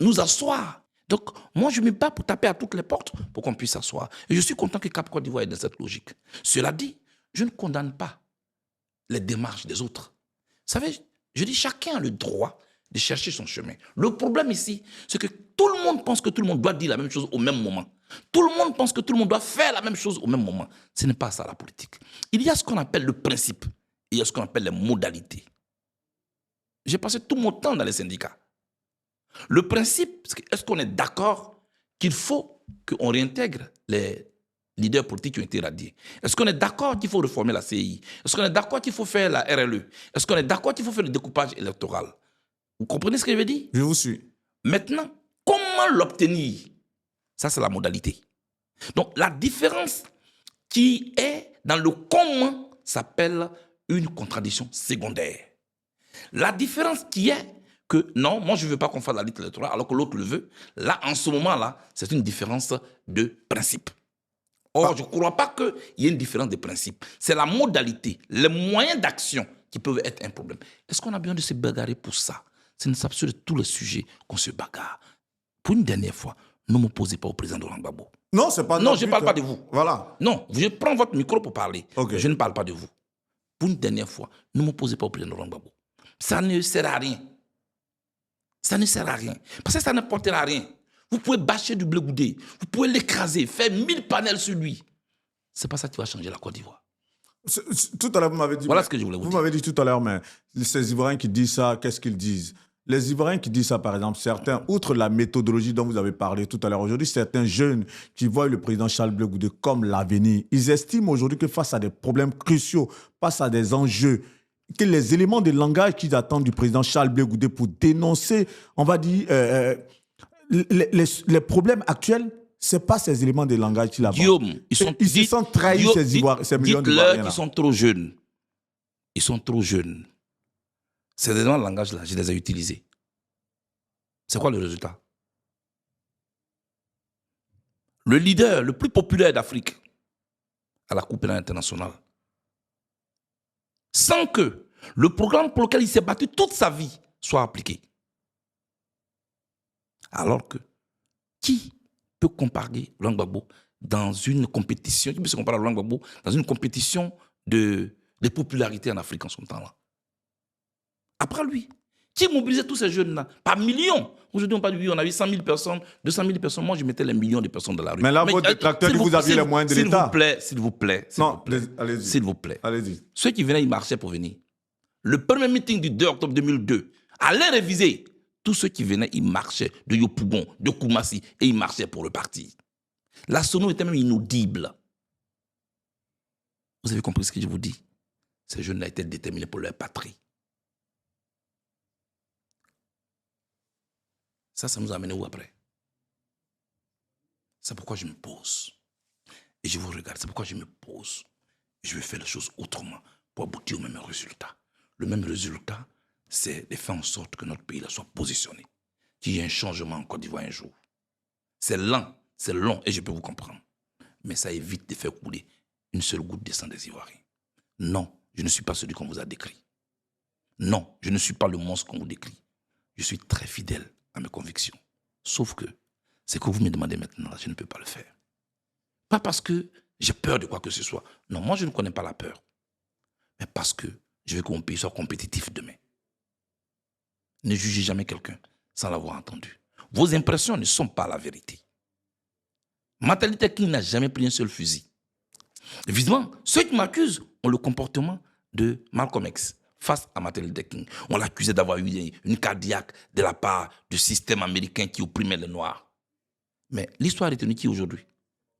nous asseoir. Donc, moi, je me bats pour taper à toutes les portes pour qu'on puisse s'asseoir. Et je suis content que Cap Côte d'Ivoire est dans cette logique. Cela dit, je ne condamne pas les démarches des autres. Vous savez, je dis chacun a le droit de chercher son chemin. Le problème ici, c'est que tout le monde pense que tout le monde doit dire la même chose au même moment. Tout le monde pense que tout le monde doit faire la même chose au même moment. Ce n'est pas ça la politique. Il y a ce qu'on appelle le principe et il y a ce qu'on appelle les modalités. J'ai passé tout mon temps dans les syndicats. Le principe, est-ce qu'on est d'accord qu'il faut qu'on réintègre les leaders politiques qui ont été radiés? Est-ce qu'on est d'accord qu'il faut réformer la CI? Est-ce qu'on est d'accord qu'il faut faire la RLE? Est-ce qu'on est d'accord qu'il faut faire le découpage électoral? Vous comprenez ce que je veux dire? Je vous suis. Maintenant, comment l'obtenir? Ça, c'est la modalité. Donc, la différence qui est dans le comment s'appelle une contradiction secondaire. La différence qui est que, non, moi, je ne veux pas qu'on fasse la lutte électorale alors que l'autre le veut. Là, en ce moment-là, c'est une différence de principe. Or, je ne crois pas qu'il y ait une différence de principe. C'est la modalité, les moyens d'action qui peuvent être un problème. Est-ce qu'on a besoin de se bagarrer pour ça? C'est une absurde de tous les sujets qu'on se bagarre. Pour une dernière fois, ne m'opposez pas au président Laurent Gbagbo. Non, c'est pas Non, notre je ne but, parle pas hein. de vous. Voilà. Non, je prends votre micro pour parler. Ok. Je ne parle pas de vous. Pour une dernière fois, ne m'opposez pas au président Laurent Gbagbo. Ça ne sert à rien. Ça ne sert à rien. Parce que ça ne portera à rien. Vous pouvez bâcher du blé goudé. Vous pouvez l'écraser, faire 1000 panels sur lui. C'est pas ça qui va changer la Côte d'Ivoire. Tout à l'heure, vous m'avez dit... Voilà ce que je voulais vous Vous dire. m'avez dit tout à l'heure, mais ces Ivoiriens qui disent ça, qu'est-ce qu'ils disent? Les Ivoiriens qui disent ça, par exemple, certains, outre la méthodologie dont vous avez parlé tout à l'heure aujourd'hui, certains jeunes qui voient le président Charles Blé Goudé comme l'avenir, ils estiment aujourd'hui que face à des problèmes cruciaux, face à des enjeux, que les éléments de langage qu'ils attendent du président Charles Blé Goudé pour dénoncer, on va dire, les problèmes actuels, ce n'est pas ces éléments de langage qu'il a. Guillaume, ils se sentent trahis, ces millions d'Ivoiriens. Dites-leur qu'ils sont trop jeunes. Ils sont trop jeunes. Ces éléments de langage-là, je les ai utilisés. C'est quoi le résultat? Le leader le plus populaire d'Afrique à la Coupe pénale internationale, sans que le programme pour lequel il s'est battu toute sa vie soit appliqué. Alors que, qui peut comparer Laurent Gbagbo dans une compétition, qui peut se comparer à Laurent Gbagbo dans une compétition de popularité en Afrique en son temps-là? Après lui, qui mobilisait tous ces jeunes-là par millions? Aujourd'hui, on parle de lui, on avait 100 000 personnes, 200 000 personnes. Moi, je mettais les millions de personnes dans la rue. Mais là, votre détracteur, vous aviez les moyens de l'État. S'il vous plaît. Non, allez-y. S'il vous plaît. Allez-y. Ceux qui venaient, ils marchaient pour venir. Le premier meeting du 2 octobre 2002, allez réviser. Tous ceux qui venaient, ils marchaient de Yopougon, de Koumassi, et ils marchaient pour le parti. La sono était même inaudible. Vous avez compris ce que je vous dis? Ces jeunes-là étaient déterminés pour leur patrie. Ça nous a amené où après? C'est pourquoi je me pose. Et je vous regarde, c'est pourquoi je me pose. Je vais faire les choses autrement pour aboutir au même résultat. Le même résultat, c'est de faire en sorte que notre pays là soit positionné. Qu'il y ait un changement en Côte d'Ivoire un jour. C'est lent, c'est long, et je peux vous comprendre. Mais ça évite de faire couler une seule goutte de sang des Ivoiriens. Non, je ne suis pas celui qu'on vous a décrit. Non, je ne suis pas le monstre qu'on vous décrit. Je suis très fidèle à mes convictions. Sauf que ce que vous me demandez maintenant, je ne peux pas le faire. Pas parce que j'ai peur de quoi que ce soit. Non, moi je ne connais pas la peur. Mais parce que je veux que mon pays soit compétitif demain. Ne jugez jamais quelqu'un sans l'avoir entendu. Vos impressions ne sont pas la vérité. Martin Luther King n'a jamais pris un seul fusil. Évidemment, ceux qui m'accusent ont le comportement de Malcolm X face à Martin Luther King. On l'accusait d'avoir eu une cardiaque de la part du système américain qui opprimait les Noirs. Mais l'histoire est tenue qui aujourd'hui?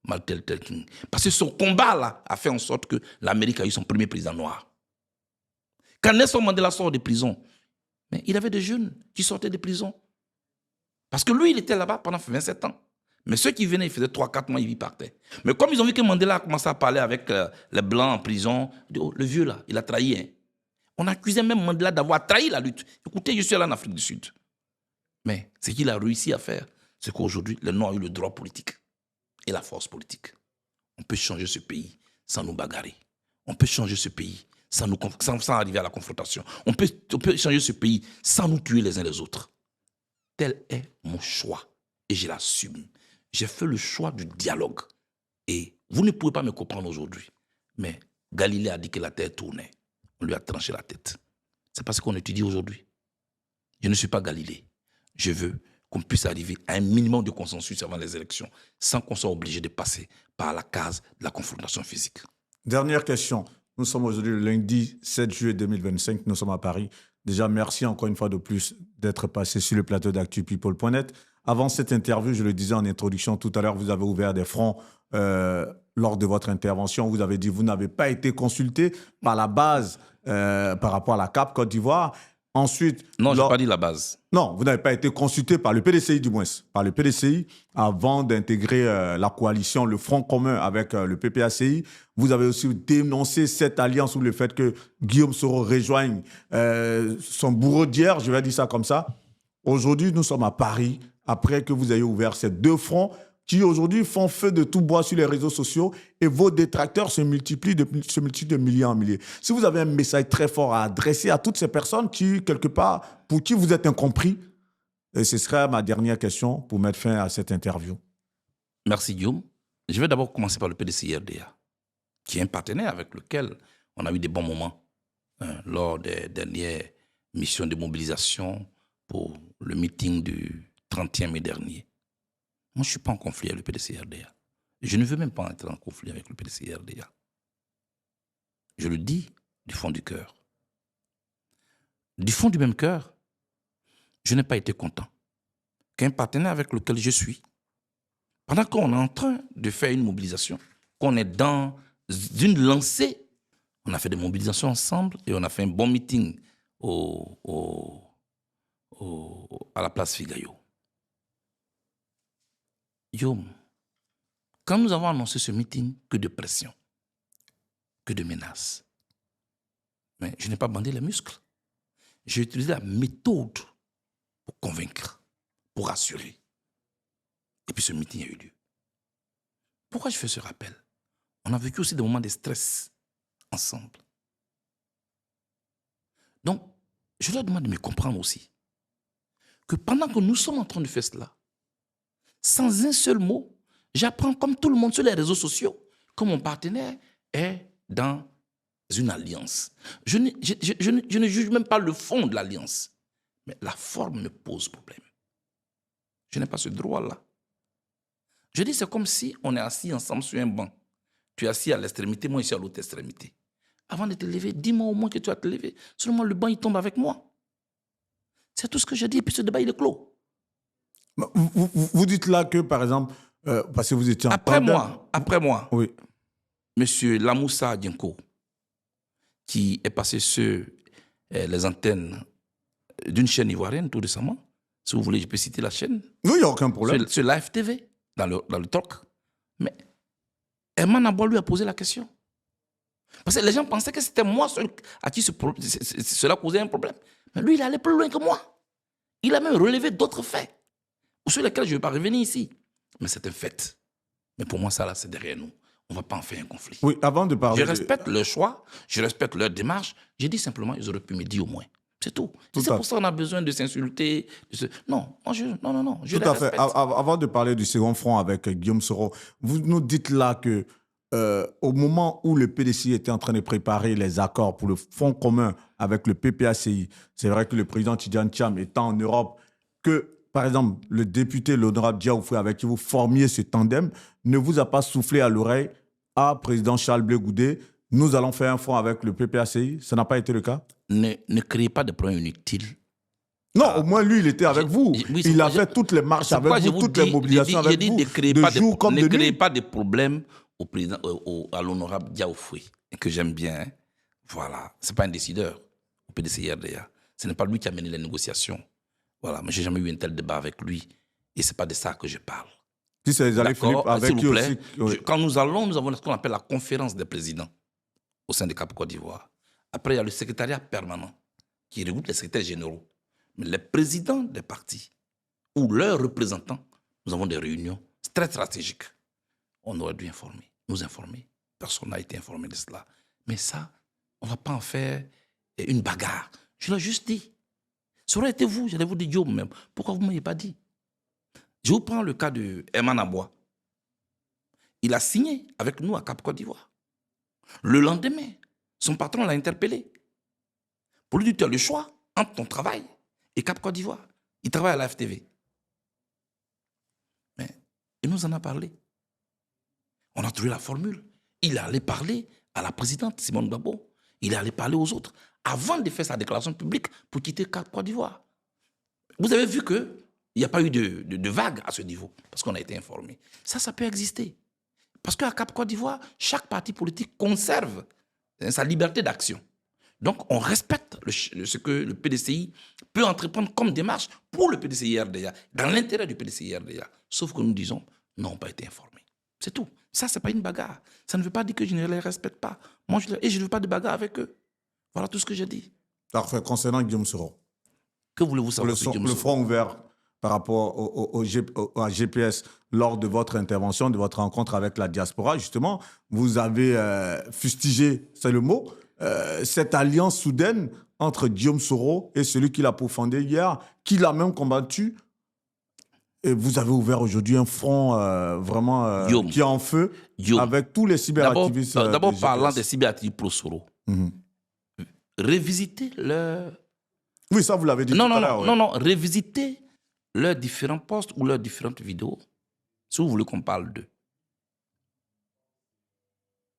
Martin Luther King. Parce que son combat-là a fait en sorte que l'Amérique a eu son premier président noir. Quand Nelson Mandela sort de prison, mais il avait des jeunes qui sortaient de prison. Parce que lui, il était là-bas pendant 27 ans. Mais ceux qui venaient, ils faisaient 3-4 mois, ils partaient. Mais comme ils ont vu que Mandela a commencé à parler avec les Blancs en prison, oh, le vieux là, il a trahi. Hein. On accusait même Mandela d'avoir trahi la lutte. Écoutez, je suis allé en Afrique du Sud. Mais ce qu'il a réussi à faire, c'est qu'aujourd'hui, les Noirs ont eu le droit politique et la force politique. On peut changer ce pays sans nous bagarrer. On peut changer ce pays sans arriver à la confrontation. On peut changer ce pays sans nous tuer les uns les autres. Tel est mon choix et je l'assume. J'ai fait le choix du dialogue. Et vous ne pouvez pas me comprendre aujourd'hui. Mais Galilée a dit que la terre tournait. On lui a tranché la tête. C'est parce qu'on étudie aujourd'hui. Je ne suis pas Galilée. Je veux qu'on puisse arriver à un minimum de consensus avant les élections, sans qu'on soit obligé de passer par la case de la confrontation physique. Dernière question. Nous sommes aujourd'hui le lundi 7 juillet 2025. Nous sommes à Paris. Déjà, merci encore une fois de plus d'être passé sur le plateau d'actupeople.net. Avant cette interview, je le disais en introduction tout à l'heure, vous avez ouvert des fronts lors de votre intervention. Vous avez dit que vous n'avez pas été consulté par la base par rapport à la CAP Côte d'Ivoire. Ensuite, non, je n'ai pas dit la base. Non, vous n'avez pas été consulté par le PDCI du moins, par le PDCI avant d'intégrer la coalition, le Front commun avec le PPACI. Vous avez aussi dénoncé cette alliance ou le fait que Guillaume Soro rejoigne son bourreau d'hier, je vais dire ça comme ça. Aujourd'hui, nous sommes à Paris, après que vous ayez ouvert ces deux fronts. qui aujourd'hui font feu de tout bois sur les réseaux sociaux et vos détracteurs se multiplient de milliers en milliers. Si vous avez un message très fort à adresser à toutes ces personnes qui, quelque part, pour qui vous êtes incompris, et ce serait ma dernière question pour mettre fin à cette interview. Merci Guillaume. Je vais d'abord commencer par le PDCI-RDA, qui est un partenaire avec lequel on a eu des bons moments lors des dernières missions de mobilisation pour le meeting du 31 mai dernier. Moi, je ne suis pas en conflit avec le PDCI-RDA. Je ne veux même pas être en conflit avec le PDCI-RDA. Je le dis du fond du cœur. Du fond du même cœur, je n'ai pas été content qu'un partenaire avec lequel je suis, pendant qu'on est en train de faire une mobilisation, qu'on est dans une lancée, on a fait des mobilisations ensemble et on a fait un bon meeting à la place Figayo. Yom, quand nous avons annoncé ce meeting, que de pression, que de menaces. Mais je n'ai pas bandé les muscles. J'ai utilisé la méthode pour convaincre, pour rassurer. Et puis ce meeting a eu lieu. Pourquoi je fais ce rappel? On a vécu aussi des moments de stress ensemble. Donc, je leur demande de me comprendre aussi que pendant que nous sommes en train de faire cela, sans un seul mot, j'apprends comme tout le monde sur les réseaux sociaux que mon partenaire est dans une alliance. Je ne juge même pas le fond de l'alliance, mais la forme me pose problème. Je n'ai pas ce droit-là. Je dis, c'est comme si on est assis ensemble sur un banc. Tu es assis à l'extrémité, moi ici à l'autre extrémité. Avant de te lever, dis-moi au moins que tu vas te lever. Seulement le banc, il tombe avec moi. C'est tout ce que je dis, et puis ce débat, il est clos. Vous dites là que, par exemple, parce que vous étiez en Après moi, oui. M. Lamoussa Dienko, qui est passé sur les antennes d'une chaîne ivoirienne tout récemment, si vous voulez, je peux citer la chaîne. Oui, il n'y a aucun problème. Sur Live TV, dans le talk. Mais Herman Aboua lui a posé la question. Parce que les gens pensaient que c'était moi seul à qui cela causait un problème. Mais lui, il allait plus loin que moi. Il a même relevé d'autres faits, sur lesquels je ne vais pas revenir ici. Mais c'est un fait. Mais pour moi, ça, là, c'est derrière nous. On ne va pas en faire un conflit. Oui, avant de parler... Je respecte leur choix, je respecte leur démarche. J'ai dit simplement, ils auraient pu me dire au moins. C'est tout. C'est pour ça qu'on a besoin de s'insulter. Non, je tout à fait. Avant de parler du second front avec Guillaume Soro, vous nous dites là que au moment où le PDCI était en train de préparer les accords pour le fonds commun avec le PPACI, c'est vrai que le président Tidjane Thiam étant en Europe, que par exemple le député, l'honorable Diaoufé, avec qui vous formiez ce tandem, ne vous a pas soufflé à l'oreille à président Charles Blé Goudé, nous allons faire un fonds avec le PPACI. Ça n'a pas été le cas? Ne créez pas de problèmes inutiles. Non, au moins, lui, il était avec vous. Oui, il a fait toutes les marches avec vous, toutes les mobilisations avec vous. Ne créez pas de problème au président, à l'honorable Diaoufé, que j'aime bien. Hein. Voilà. Ce n'est pas un décideur au PDCI-RDA. Ce n'est pas lui qui a mené les négociations. Voilà. Mais je n'ai jamais eu un tel débat avec lui. Et ce n'est pas de ça que je parle. Si c'est les Philippe avec lui aussi. Oui. Quand nous avons ce qu'on appelle la conférence des présidents au sein de Cap Côte d'Ivoire. Après, il y a le secrétariat permanent qui regroupe les secrétaires généraux. Mais les présidents des partis ou leurs représentants, nous avons des réunions très stratégiques. On aurait dû nous informer. Personne n'a été informé de cela. Mais ça, on ne va pas en faire une bagarre. Je l'ai juste dit. Ça aurait été vous, j'allais vous dire Guillaume même. Pourquoi vous ne m'avez pas dit? Je vous prends le cas de Herman Aboua. Il a signé avec nous à Cap Côte d'Ivoire. Le lendemain, son patron l'a interpellé. Pour lui dire, tu as le choix entre ton travail et Cap Côte d'Ivoire. Il travaille à la FTV. Mais il nous en a parlé. On a trouvé la formule. Il est allé parler à la présidente Simone Gbagbo. Il est allé parler aux autres avant de faire sa déclaration publique pour quitter Cap Côte d'Ivoire. Vous avez vu qu'il n'y a pas eu de vague à ce niveau parce qu'on a été informé. Ça peut exister. Parce qu'à Cap Côte d'Ivoire, chaque parti politique conserve sa liberté d'action. Donc, on respecte ce que le PDCI peut entreprendre comme démarche pour le PDCI-RDA, dans l'intérêt du PDCI-RDA. Sauf que nous disons, non, pas été informés. C'est tout. Ça, ce n'est pas une bagarre. Ça ne veut pas dire que je ne les respecte pas. Moi, je ne veux pas de bagarre avec eux. Voilà tout ce que j'ai dit. Parfait. Concernant Guillaume Soro. Que voulez-vous savoir sur Guillaume Soro? Le front ouvert. par rapport à GPS lors de votre intervention, de votre rencontre avec la diaspora. Justement, vous avez fustigé, c'est le mot, cette alliance soudaine entre Guillaume Soro et celui qui l'a pourfendé hier, qui l'a même combattu. Et vous avez ouvert aujourd'hui un front vraiment qui est en feu avec tous les cyberactivistes. D'abord, parlant des cyberactivistes pro-Soro, révisiter leur... Oui, ça, vous l'avez dit tout à l'heure. Non, révisiter leurs différents posts ou leurs différentes vidéos, si vous voulez qu'on parle d'eux.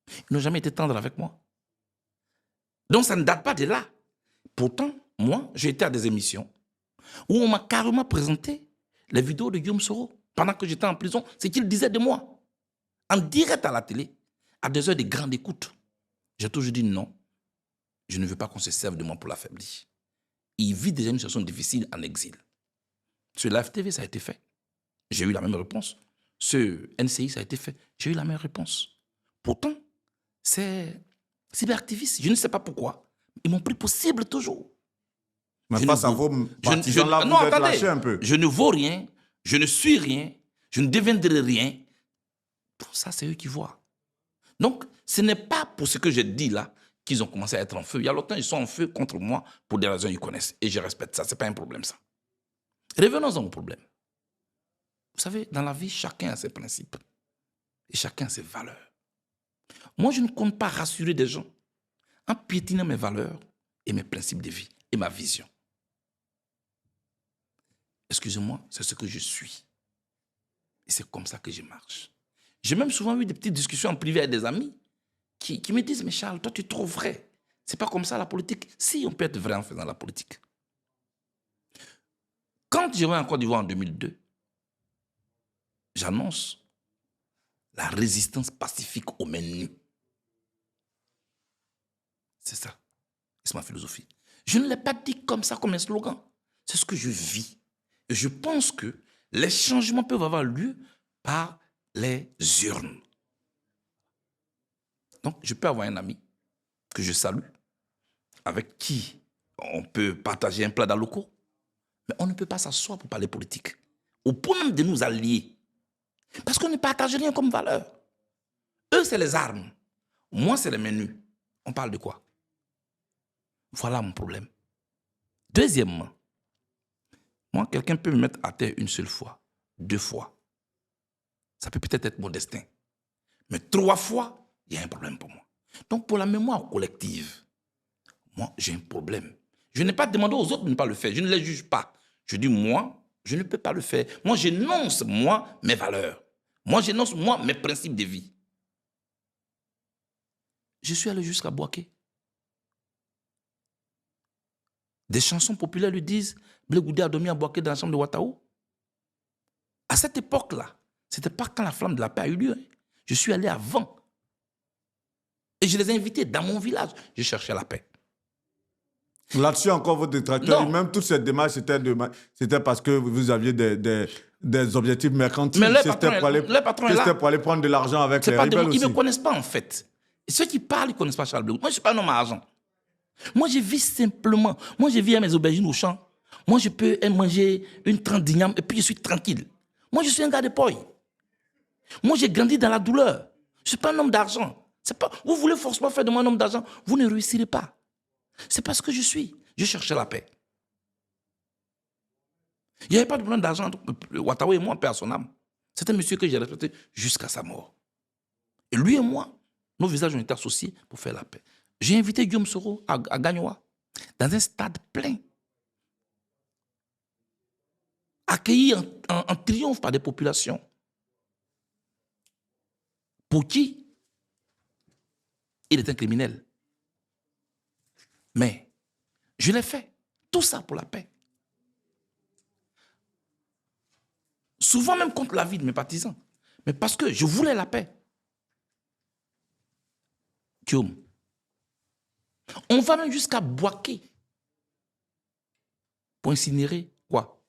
Ils n'ont jamais été tendres avec moi. Donc, ça ne date pas de là. Pourtant, moi, j'ai été à des émissions où on m'a carrément présenté les vidéos de Guillaume Soro pendant que j'étais en prison, c'est qu'il disait de moi, en direct à la télé, à des heures de grande écoute. J'ai toujours dit non, je ne veux pas qu'on se serve de moi pour l'affaiblir. Il vit déjà une situation difficile en exil. Sur la FTV, ça a été fait. J'ai eu la même réponse. Sur NCI, ça a été fait. J'ai eu la même réponse. Pourtant, c'est cyberactivistes. Je ne sais pas pourquoi. Ils m'ont pris pour cible toujours. Mais face à vos partisans-là, vous êtes lâché un peu. Je ne vaux rien, je ne suis rien, je ne deviendrai rien. Pour ça, c'est eux qui voient. Donc, ce n'est pas pour ce que j'ai dit là qu'ils ont commencé à être en feu. Il y a longtemps, ils sont en feu contre moi pour des raisons qu'ils connaissent. Et je respecte ça. Ce n'est pas un problème, ça. Revenons-en au problème. Vous savez, dans la vie, chacun a ses principes. Et chacun a ses valeurs. Moi, je ne compte pas rassurer des gens en piétinant mes valeurs et mes principes de vie et ma vision. Excusez-moi, c'est ce que je suis. Et c'est comme ça que je marche. J'ai même souvent eu des petites discussions en privé avec des amis qui me disent « Mais Charles, toi, tu es trop vrai. C'est pas comme ça la politique. » Si, on peut être vrai en faisant la politique. Quand je vais en Côte d'Ivoire en 2002, j'annonce la résistance pacifique aux mains nues. C'est ça. C'est ma philosophie. Je ne l'ai pas dit comme ça, comme un slogan. C'est ce que je vis. Et je pense que les changements peuvent avoir lieu par les urnes. Donc, je peux avoir un ami que je salue, avec qui on peut partager un plat dans le locaux, mais on ne peut pas s'asseoir pour parler politique, au point même de nous allier. Parce qu'on ne partage rien comme valeur. Eux, c'est les armes. Moi, c'est les menus. On parle de quoi? Voilà mon problème. Deuxièmement, moi, quelqu'un peut me mettre à terre une seule fois, 2 fois. Ça peut peut-être être mon destin. Mais 3 fois, il y a un problème pour moi. Donc, pour la mémoire collective, moi, j'ai un problème. Je n'ai pas demandé aux autres de ne pas le faire. Je ne les juge pas. Je dis, moi, je ne peux pas le faire. Moi, j'énonce, moi, mes valeurs. Moi, j'énonce, moi, mes principes de vie. Je suis allé jusqu'à Boaké. Des chansons populaires lui disent « Blé Goudé a dormi à Boaké dans la chambre de Ouattao ». À cette époque-là, ce n'était pas quand la flamme de la paix a eu lieu. Je suis allé avant. Et je les ai invités dans mon village. Je cherchais la paix. Là-dessus, encore votre détracteur, même toute cette démarche, c'était parce que vous aviez des objectifs mercantiles. Mais le patron est là. C'était pour aller prendre de l'argent avec les rebelles aussi. Ils ne me connaissent pas, en fait. Et ceux qui parlent, ils ne connaissent pas Charles Blé Goudé. Moi, je ne suis pas un homme à argent. Moi, je vis simplement. Moi, je vis à mes aubergines au champ. Moi, je peux manger une trente d'igname et puis je suis tranquille. Moi, je suis un gars de poille. Moi, j'ai grandi dans la douleur. Je ne suis pas un homme d'argent. Vous voulez forcément faire de moi un homme d'argent, vous ne réussirez pas. C'est pas ce que je suis. Je cherchais la paix. Il n'y avait pas de problème d'argent entre Ouattao et moi, paix à son âme. C'est un monsieur que j'ai respecté jusqu'à sa mort. Et lui et moi, nos visages ont été associés pour faire la paix. J'ai invité Guillaume Soro à Gagnoa, dans un stade plein, accueilli en triomphe par des populations. Pour qui il est un criminel. Mais je l'ai fait. Tout ça pour la paix. Souvent même contre la vie de mes partisans. Mais parce que je voulais la paix. Guillaume, on va même jusqu'à Boaké pour incinérer quoi?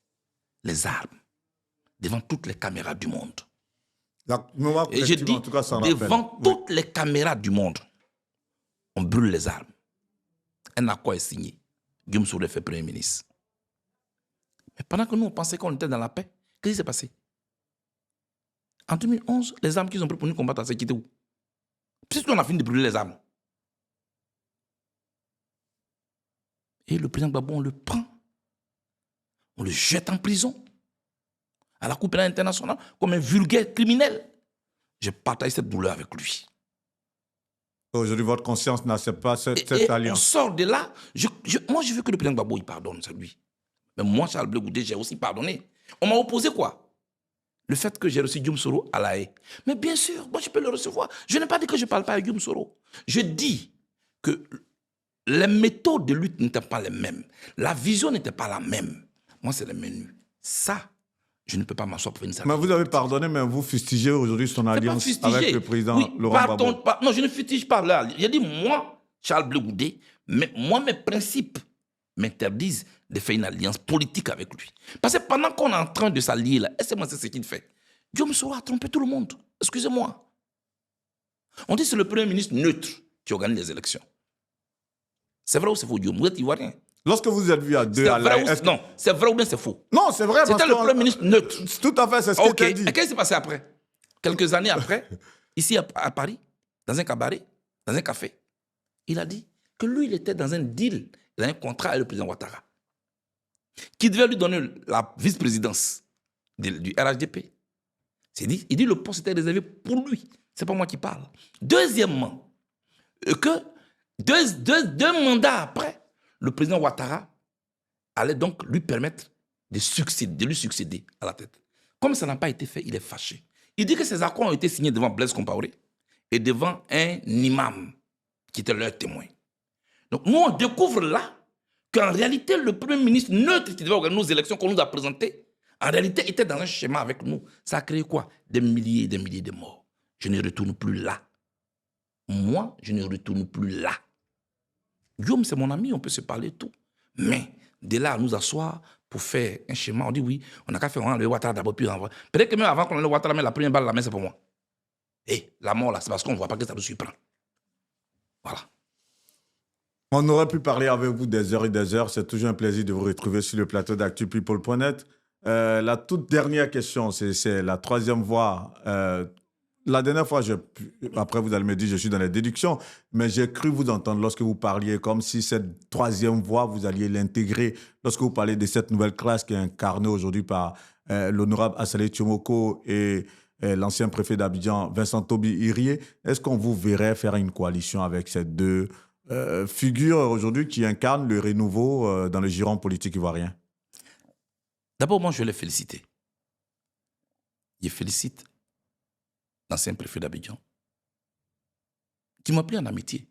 Les armes devant toutes les caméras du monde. Et je dis, devant toutes les caméras du monde, on brûle les armes. Un accord est signé. Guillaume Soro fait Premier ministre. Mais pendant que nous, on pensait qu'on était dans la paix, qu'est-ce qui s'est passé? En 2011, les armes qu'ils ont pris pour nous combattre, c'est quitté où? Puisqu'on a fini de brûler les armes. Et le président Gbagbo, on le prend, on le jette en prison, à la Cour pénale internationale, comme un vulgaire criminel. Je partage cette douleur avec lui. Aujourd'hui, votre conscience n'accepte pas cette Et on alliance. sort de là. Moi, je veux que le président Gbagbo, il pardonne, c'est lui. Mais moi, Charles Blé Goudé, j'ai aussi pardonné. On m'a opposé quoi? Le fait que j'ai reçu Guillaume Soro à La Haye. Mais bien sûr, moi, je peux le recevoir. Je n'ai pas dit que je ne parle pas avec Guillaume Soro. Je dis que les méthodes de lutte n'étaient pas les mêmes. La vision n'était pas la même. Moi, c'est le menu. Ça, je ne peux pas m'asseoir pour une salle. Mais vous avez pardonné, mais vous fustigez aujourd'hui son alliance avec le président Laurent Gbagbo. Non, je ne fustige pas là. J'ai dit, moi, Charles Blé Goudé, mes principes m'interdisent de faire une alliance politique avec lui. Parce que pendant qu'on est en train de s'allier là, c'est ce qu'il fait. Guillaume Soro a trompé tout le monde. Excusez-moi. On dit que c'est le premier ministre neutre qui organise les élections. C'est vrai ou c'est faux, Guillaume? Vous êtes ivoirien. Lorsque vous êtes vu à deux à La Haye... Non, c'est vrai ou bien c'est faux? Non, c'est vrai. C'était le premier ministre neutre. Tout à fait, c'est ce qui était dit. Et qu'est-ce qui s'est passé après? Quelques années après, ici à Paris, dans un cabaret, dans un café, il a dit que lui, il était dans un deal, dans un contrat avec le président Ouattara, qui devait lui donner la vice-présidence du RHDP. Il dit le poste était réservé pour lui. Ce n'est pas moi qui parle. Deuxièmement, que deux mandats après, le président Ouattara allait donc lui permettre de lui succéder à la tête. Comme ça n'a pas été fait, il est fâché. Il dit que ces accords ont été signés devant Blaise Compaoré et devant un imam qui était leur témoin. Donc nous, on découvre là qu'en réalité, le premier ministre neutre qui devait organiser nos élections qu'on nous a présentées, en réalité, était dans un schéma avec nous. Ça a créé quoi? Des milliers et des milliers de morts. Je ne retourne plus là. Moi, je ne retourne plus là. Guillaume, c'est mon ami, on peut se parler tout. Mais de là à nous asseoir pour faire un schéma, on dit oui, on n'a qu'à faire le Ouattara d'abord, puis envoyer. Peut-être que même avant qu'on ait le Ouattara, la première balle, la main, c'est pour moi. Et la mort, là, c'est parce qu'on ne voit pas que ça nous surprend. Voilà. On aurait pu parler avec vous des heures et des heures. C'est toujours un plaisir de vous retrouver sur le plateau d'ActuPeople.net. La toute dernière question, c'est la troisième voie. La dernière fois, après vous allez me dire je suis dans les déductions, mais j'ai cru vous entendre lorsque vous parliez comme si cette troisième voie, vous alliez l'intégrer. Lorsque vous parlez de cette nouvelle classe qui est incarnée aujourd'hui par l'honorable Assalé Tchomoko et l'ancien préfet d'Abidjan, Vincent Toby Irié, est-ce qu'on vous verrait faire une coalition avec ces deux figures aujourd'hui qui incarnent le renouveau dans le giron politique ivoirien? D'abord, moi, je vais les féliciter. Je félicite l'ancien préfet d'Abidjan, qui m'a pris en amitié.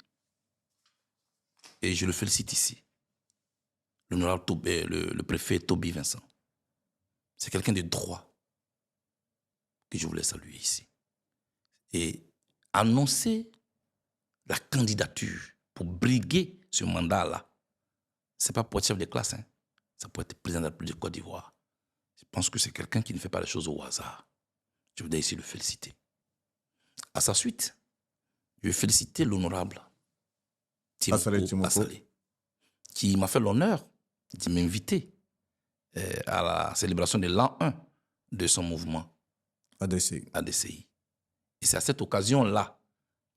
Et je le félicite ici. L'honorable le préfet Toby Vincent. C'est quelqu'un de droit que je voulais saluer ici. Et annoncer la candidature pour briguer ce mandat-là, ce n'est pas pour être chef de classe, hein. Ça peut être président de la République de Côte d'Ivoire. Je pense que c'est quelqu'un qui ne fait pas les choses au hasard. Je voudrais ici le féliciter. À sa suite, je vais féliciter l'honorable Tchomoko Assalé, qui m'a fait l'honneur de m'inviter à la célébration de l'an 1 de son mouvement ADCI. Et c'est à cette occasion-là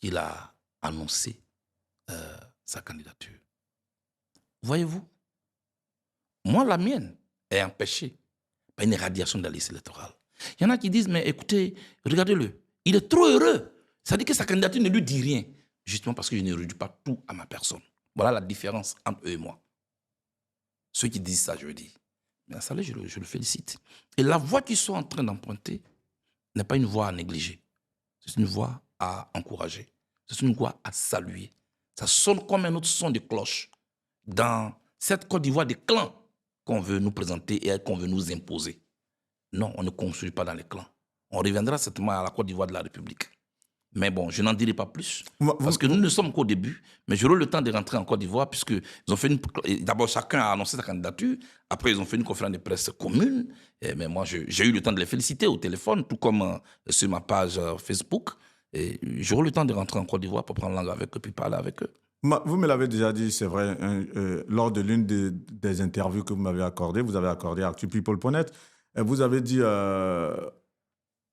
qu'il a annoncé sa candidature. Voyez-vous, moi, la mienne est empêchée par une radiation de la liste électorale. Il y en a qui disent, mais écoutez, regardez-le, il est trop heureux. Ça dit que sa candidature ne lui dit rien, justement parce que je ne réduis pas tout à ma personne. Voilà la différence entre eux et moi. Ceux qui disent ça, je veux dire. Mais Assalé, je le félicite. Et la voie qu'ils sont en train d'emprunter n'est pas une voie à négliger. C'est une voie à encourager. C'est une voie à saluer. Ça sonne comme un autre son de cloche dans cette Côte d'Ivoire des clans qu'on veut nous présenter et qu'on veut nous imposer. Non, on ne construit pas dans les clans. On reviendra certainement à la Côte d'Ivoire de la République. Mais bon, je n'en dirai pas plus. Parce que nous ne sommes qu'au début. Mais j'aurai le temps de rentrer en Côte d'Ivoire puisque ils ont fait d'abord, chacun a annoncé sa candidature. Après, ils ont fait une conférence de presse commune. Mais moi, j'ai eu le temps de les féliciter au téléphone, tout comme sur ma page Facebook. Et j'aurai le temps de rentrer en Côte d'Ivoire pour prendre langue avec eux puis parler avec eux. Vous me l'avez déjà dit, c'est vrai, hein, lors de l'une des interviews que vous m'avez accordées, vous avez accordé à ActuPeople.net, vous avez dit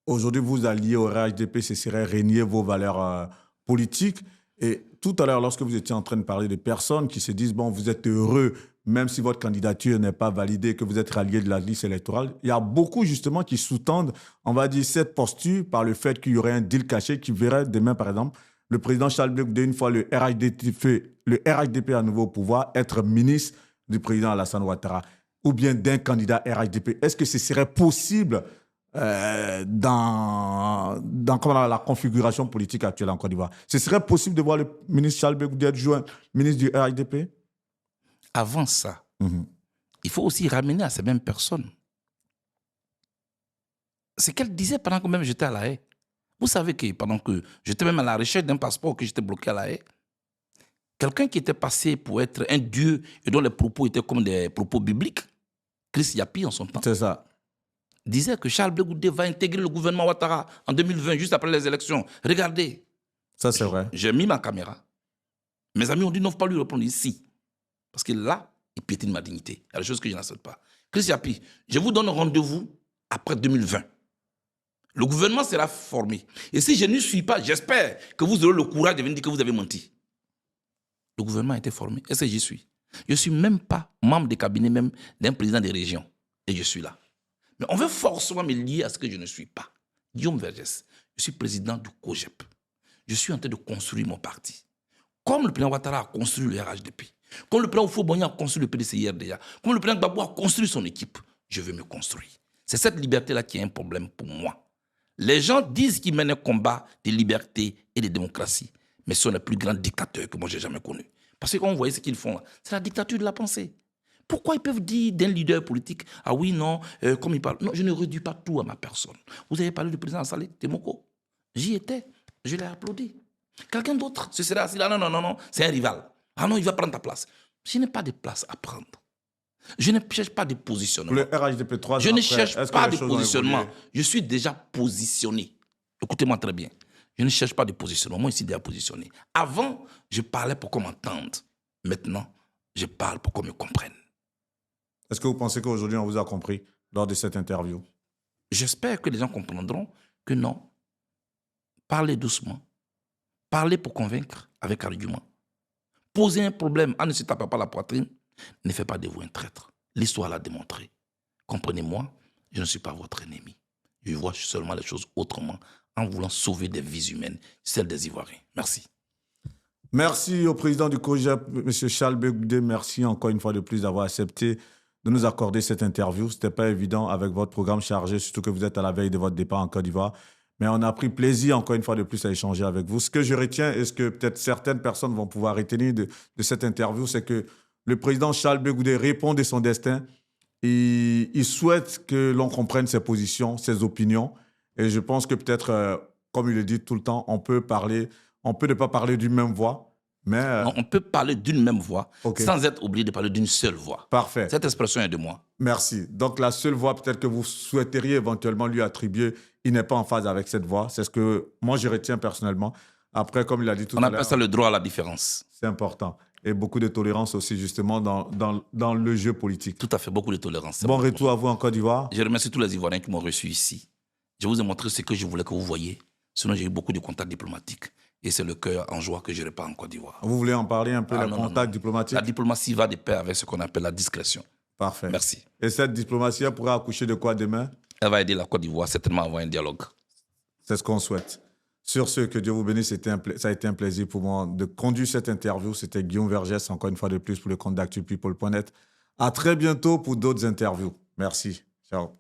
aujourd'hui vous alliez au RHDP, ce serait régner vos valeurs politiques. Et tout à l'heure, lorsque vous étiez en train de parler de personnes qui se disent, bon, vous êtes heureux, même si votre candidature n'est pas validée, que vous êtes rallié de la liste électorale, il y a beaucoup justement qui sous-tendent, on va dire, cette posture par le fait qu'il y aurait un deal caché qui verrait demain, par exemple, le président Charles Blé Goudé, une fois le RHDP à nouveau au pouvoir, être ministre du président Alassane Ouattara ou bien d'un candidat RHDP. Est-ce que ce serait possible dans la configuration politique actuelle en Côte d'Ivoire? Ce serait possible de voir le ministre Charles Blé Goudé être joint ministre du RHDP? Avant ça, il faut aussi ramener à ces mêmes personnes ce qu'elle disait pendant que même j'étais à La Haye. Vous savez que pendant que j'étais même à la recherche d'un passeport, que j'étais bloqué à La Haye, quelqu'un qui était passé pour être un dieu et dont les propos étaient comme des propos bibliques, Chris Yapi en son temps, C'est ça. disait que Charles Blé Goudé va intégrer le gouvernement Ouattara en 2020, juste après les élections. Regardez. Ça, c'est vrai. J'ai mis ma caméra. Mes amis ont dit non, il ne faut pas lui répondre ici. Parce que là, il piétine ma dignité. Il y a des choses que je n'accepte pas. Chris Yapi, je vous donne rendez-vous après 2020. Le gouvernement sera formé. Et si je n'y suis pas, j'espère que vous aurez le courage de venir dire que vous avez menti. Le gouvernement a été formé. Est-ce que j'y suis? Je ne suis même pas membre des cabinets même d'un président des régions. Et je suis là. Mais on veut forcément me lier à ce que je ne suis pas. Guillaume Vergès, je suis président du COGEP. Je suis en train de construire mon parti. Comme le président Ouattara a construit le RHDP, comme le président Oufo-Boigny a construit le PDCIRDA, comme le président Gbagbo a construit son équipe, je veux me construire. C'est cette liberté-là qui est un problème pour moi. Les gens disent qu'ils mènent un combat de liberté et de démocratie, mais ce sont les plus grands dictateurs que moi j'ai jamais connus. Parce que quand on voit ce qu'ils font là, c'est la dictature de la pensée. Pourquoi ils peuvent dire d'un leader politique, ah oui, non, comme il parle. Non, je ne réduis pas tout à ma personne. Vous avez parlé du président Saleh Temoko. J'y étais, je l'ai applaudi. Quelqu'un d'autre se serait assis là, non, c'est un rival. Ah non, il va prendre ta place. Je n'ai pas de place à prendre. Je ne cherche pas de positionnement. Le RHDP 3 Je ne cherche pas de positionnement. Je suis déjà positionné. Écoutez-moi très bien. Je ne cherche pas de positionnement. Moi, ici, déjà positionné. Avant, je parlais pour qu'on m'entende. Maintenant, je parle pour qu'on me comprenne. Est-ce que vous pensez qu'aujourd'hui, on vous a compris lors de cette interview? J'espère que les gens comprendront que non. Parlez doucement. Parlez pour convaincre avec argument. Posez un problème en ne se tapant pas la poitrine ne fait pas de vous un traître. L'histoire l'a démontré. Comprenez-moi, je ne suis pas votre ennemi. Je vois seulement les choses autrement en voulant sauver des vies humaines, celles des Ivoiriens. Merci. Merci au président du COGEP, M. Charles Blé Goudé. Merci encore une fois de plus d'avoir accepté de nous accorder cette interview. Ce n'était pas évident avec votre programme chargé, surtout que vous êtes à la veille de votre départ en Côte d'Ivoire. Mais on a pris plaisir encore une fois de plus à échanger avec vous. Ce que je retiens et ce que peut-être certaines personnes vont pouvoir retenir de cette interview, c'est que le président Charles Blé Goudé répond de son destin. Il souhaite que l'on comprenne ses positions, ses opinions. Et je pense que peut-être, comme il le dit tout le temps, on peut ne pas parler d'une même voix, mais... Non, on peut parler d'une même voix Okay. sans être obligé de parler d'une seule voix. Parfait. Cette expression est de moi. Merci. Donc la seule voix peut-être que vous souhaiteriez éventuellement lui attribuer, il n'est pas en phase avec cette voix. C'est ce que moi je retiens personnellement. Après, comme il a dit tout à l'heure... On appelle ça le droit à la différence. C'est important. Et beaucoup de tolérance aussi, justement, dans le jeu politique. Tout à fait, beaucoup de tolérance. Bon retour à vous en Côte d'Ivoire. Je remercie tous les Ivoiriens qui m'ont reçu ici. Je vous ai montré ce que je voulais que vous voyiez. Sinon, j'ai eu beaucoup de contacts diplomatiques. Et c'est le cœur en joie que je répare en Côte d'Ivoire. Vous voulez en parler un peu, les contacts diplomatiques? La diplomatie va de pair avec ce qu'on appelle la discrétion. Parfait. Merci. Et cette diplomatie, elle pourra accoucher de quoi demain? Elle va aider la Côte d'Ivoire certainement à avoir un dialogue. C'est ce qu'on souhaite. Sur ce, que Dieu vous bénisse, ça a été un plaisir pour moi de conduire cette interview. C'était Guillaume Vergès, encore une fois de plus, pour le compte d'ActuPeople.net. À très bientôt pour d'autres interviews. Merci. Ciao.